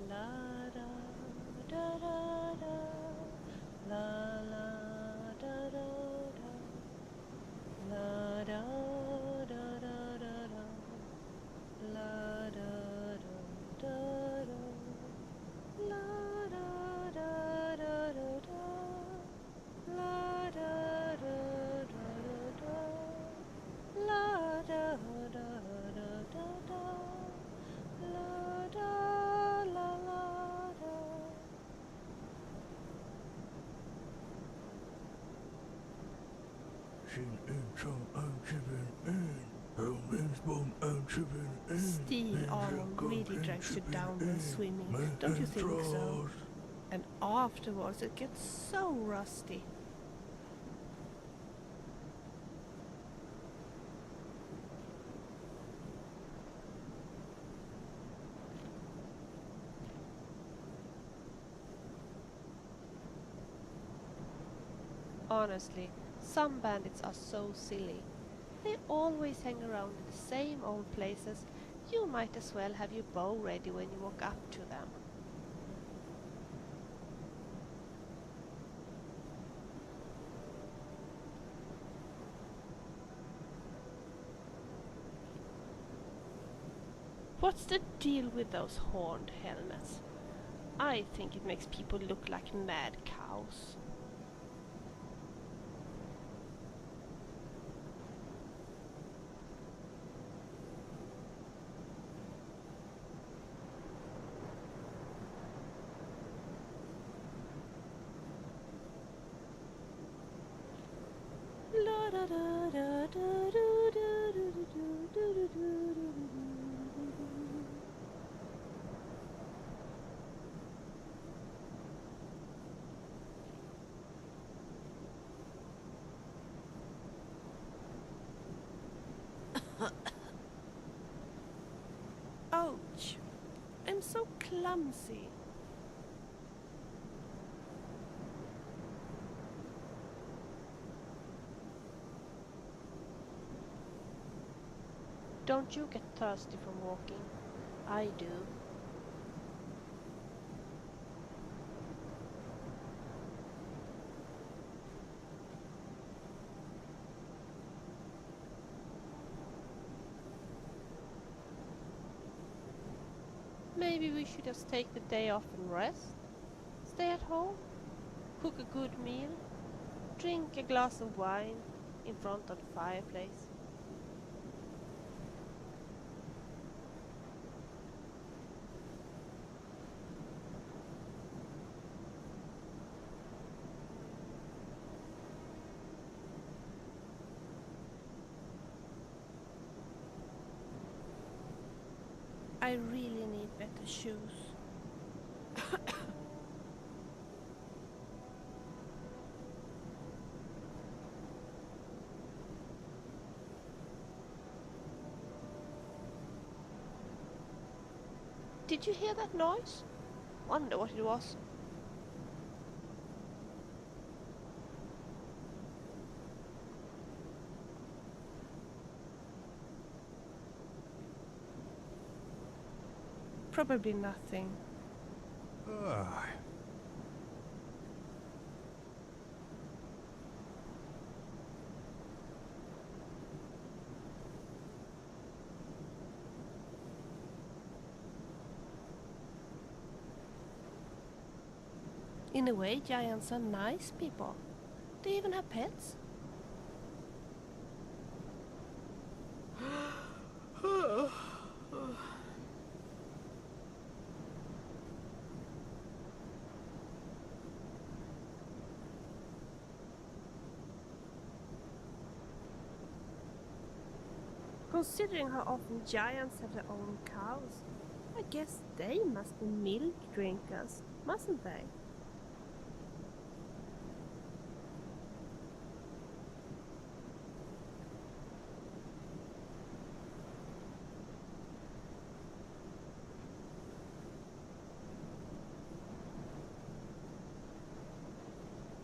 La da da da da, la la da da da, la da da da da da, la da da da da, la da da da da da, la da da da da da, la da da da da da, la da la la da. Steel armor really drags you down when swimming, don't you think so? And afterwards it gets so rusty. Honestly, some bandits are so silly. They always hang around in the same old places. You might as well have your bow ready when you walk up to them. What's the deal with those horned helmets? I think it makes people look like mad cows. Ouch! I'm so clumsy. Don't you get thirsty from walking? I do. Maybe we should just take the day off and rest. Stay at home, cook a good meal, drink a glass of wine in front of the fireplace. I really need better shoes. Did you hear that noise? Wonder what it was. Probably nothing. In a way, giants are nice people. They even have pets. Considering how often giants have their own cows, I guess they must be milk drinkers, mustn't they?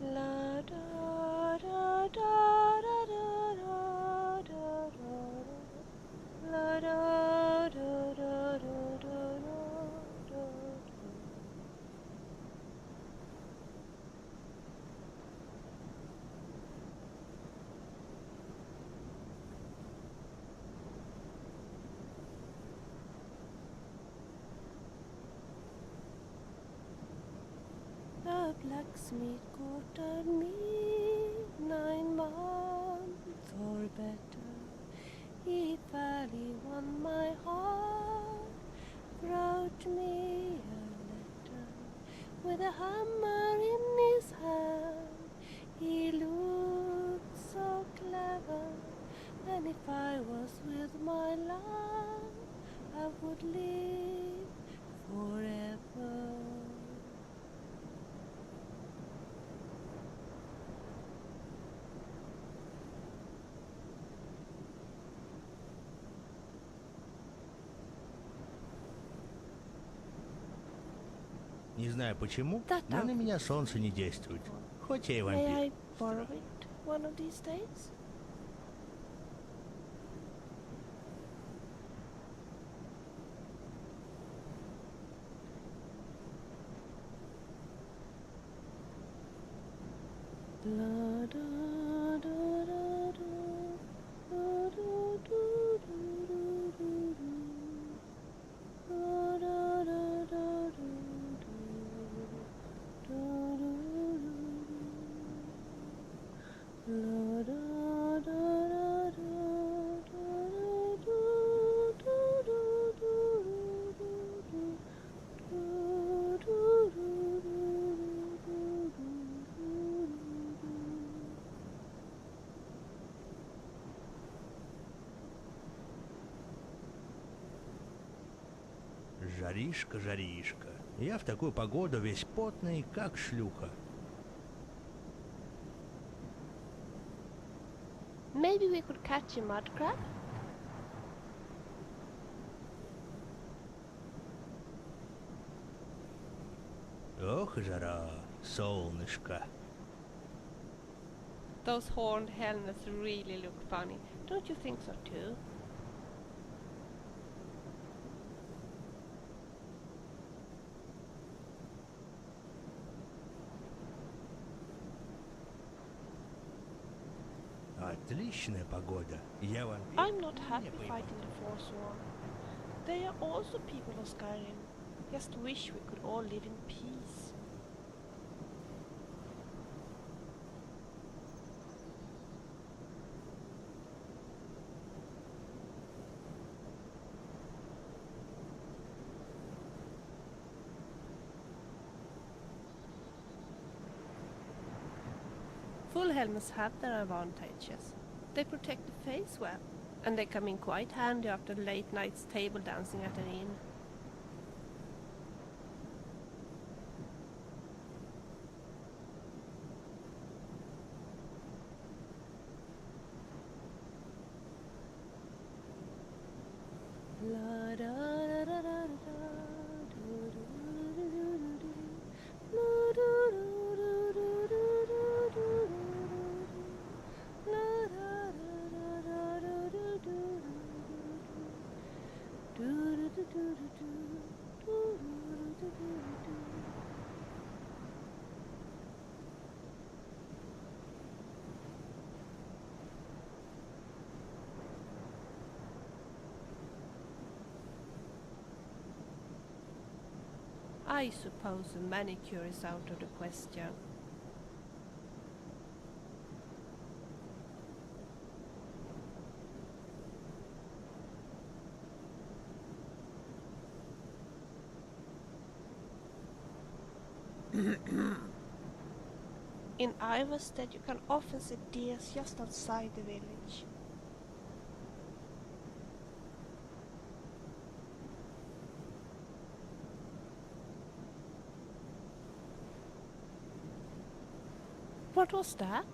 La da da da da da da da. La da da da da da da. The blacksmith quartered me 9 months or better. He fairly won my heart, wrote me a letter with a hammer in his hand. He looked so clever, and if I was with my love, I would live forever. Не знаю почему, но на меня солнце не действует. Хоть я и вампир. May I borrow it one of these days? La da da da da da da da da da da da. Жаришка, жаришка. Я в такую погоду весь потный, как шлюха. Maybe we could catch a mud crab? Ох, жара, солнышко. Those horned helmets really look funny. Don't you think so too? Отличная погода. Я вампир. I'm not happy fighting the Forsworn. They are also people of Skyrim. Just wish we could all live in peace. Full helmets have their advantages. They protect the face well, and they come in quite handy after late nights table dancing at an inn. I suppose a manicure is out of the question. In Iverstead you can often see deer just outside the village. What was that?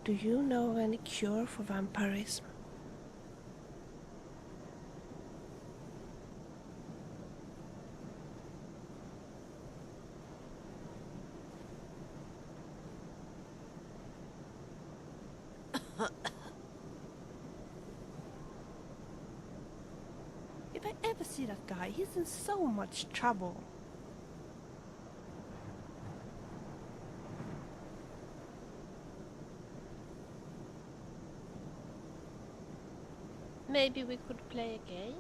Do you know of any cure for vampirism? If I ever see that guy, he's in so much trouble. Maybe we could play a game?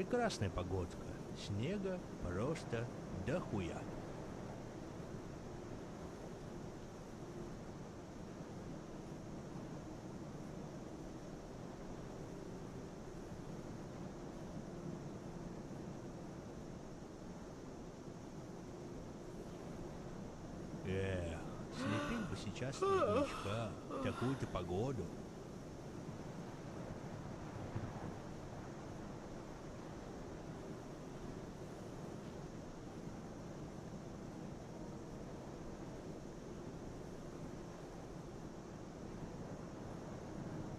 Прекрасная погодка. Снега просто дохуя. Слепить бы сейчас снеговичка в такую-то погоду.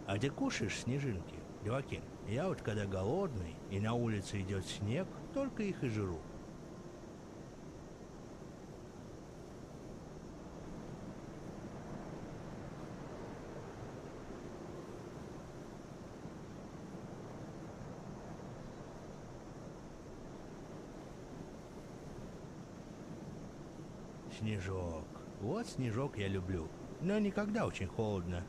А ты кушаешь снежинки, Девакин? Я вот когда голодный и на улице идет снег, только их и жру. Снежок. Вот снежок я люблю. Но никогда очень холодно.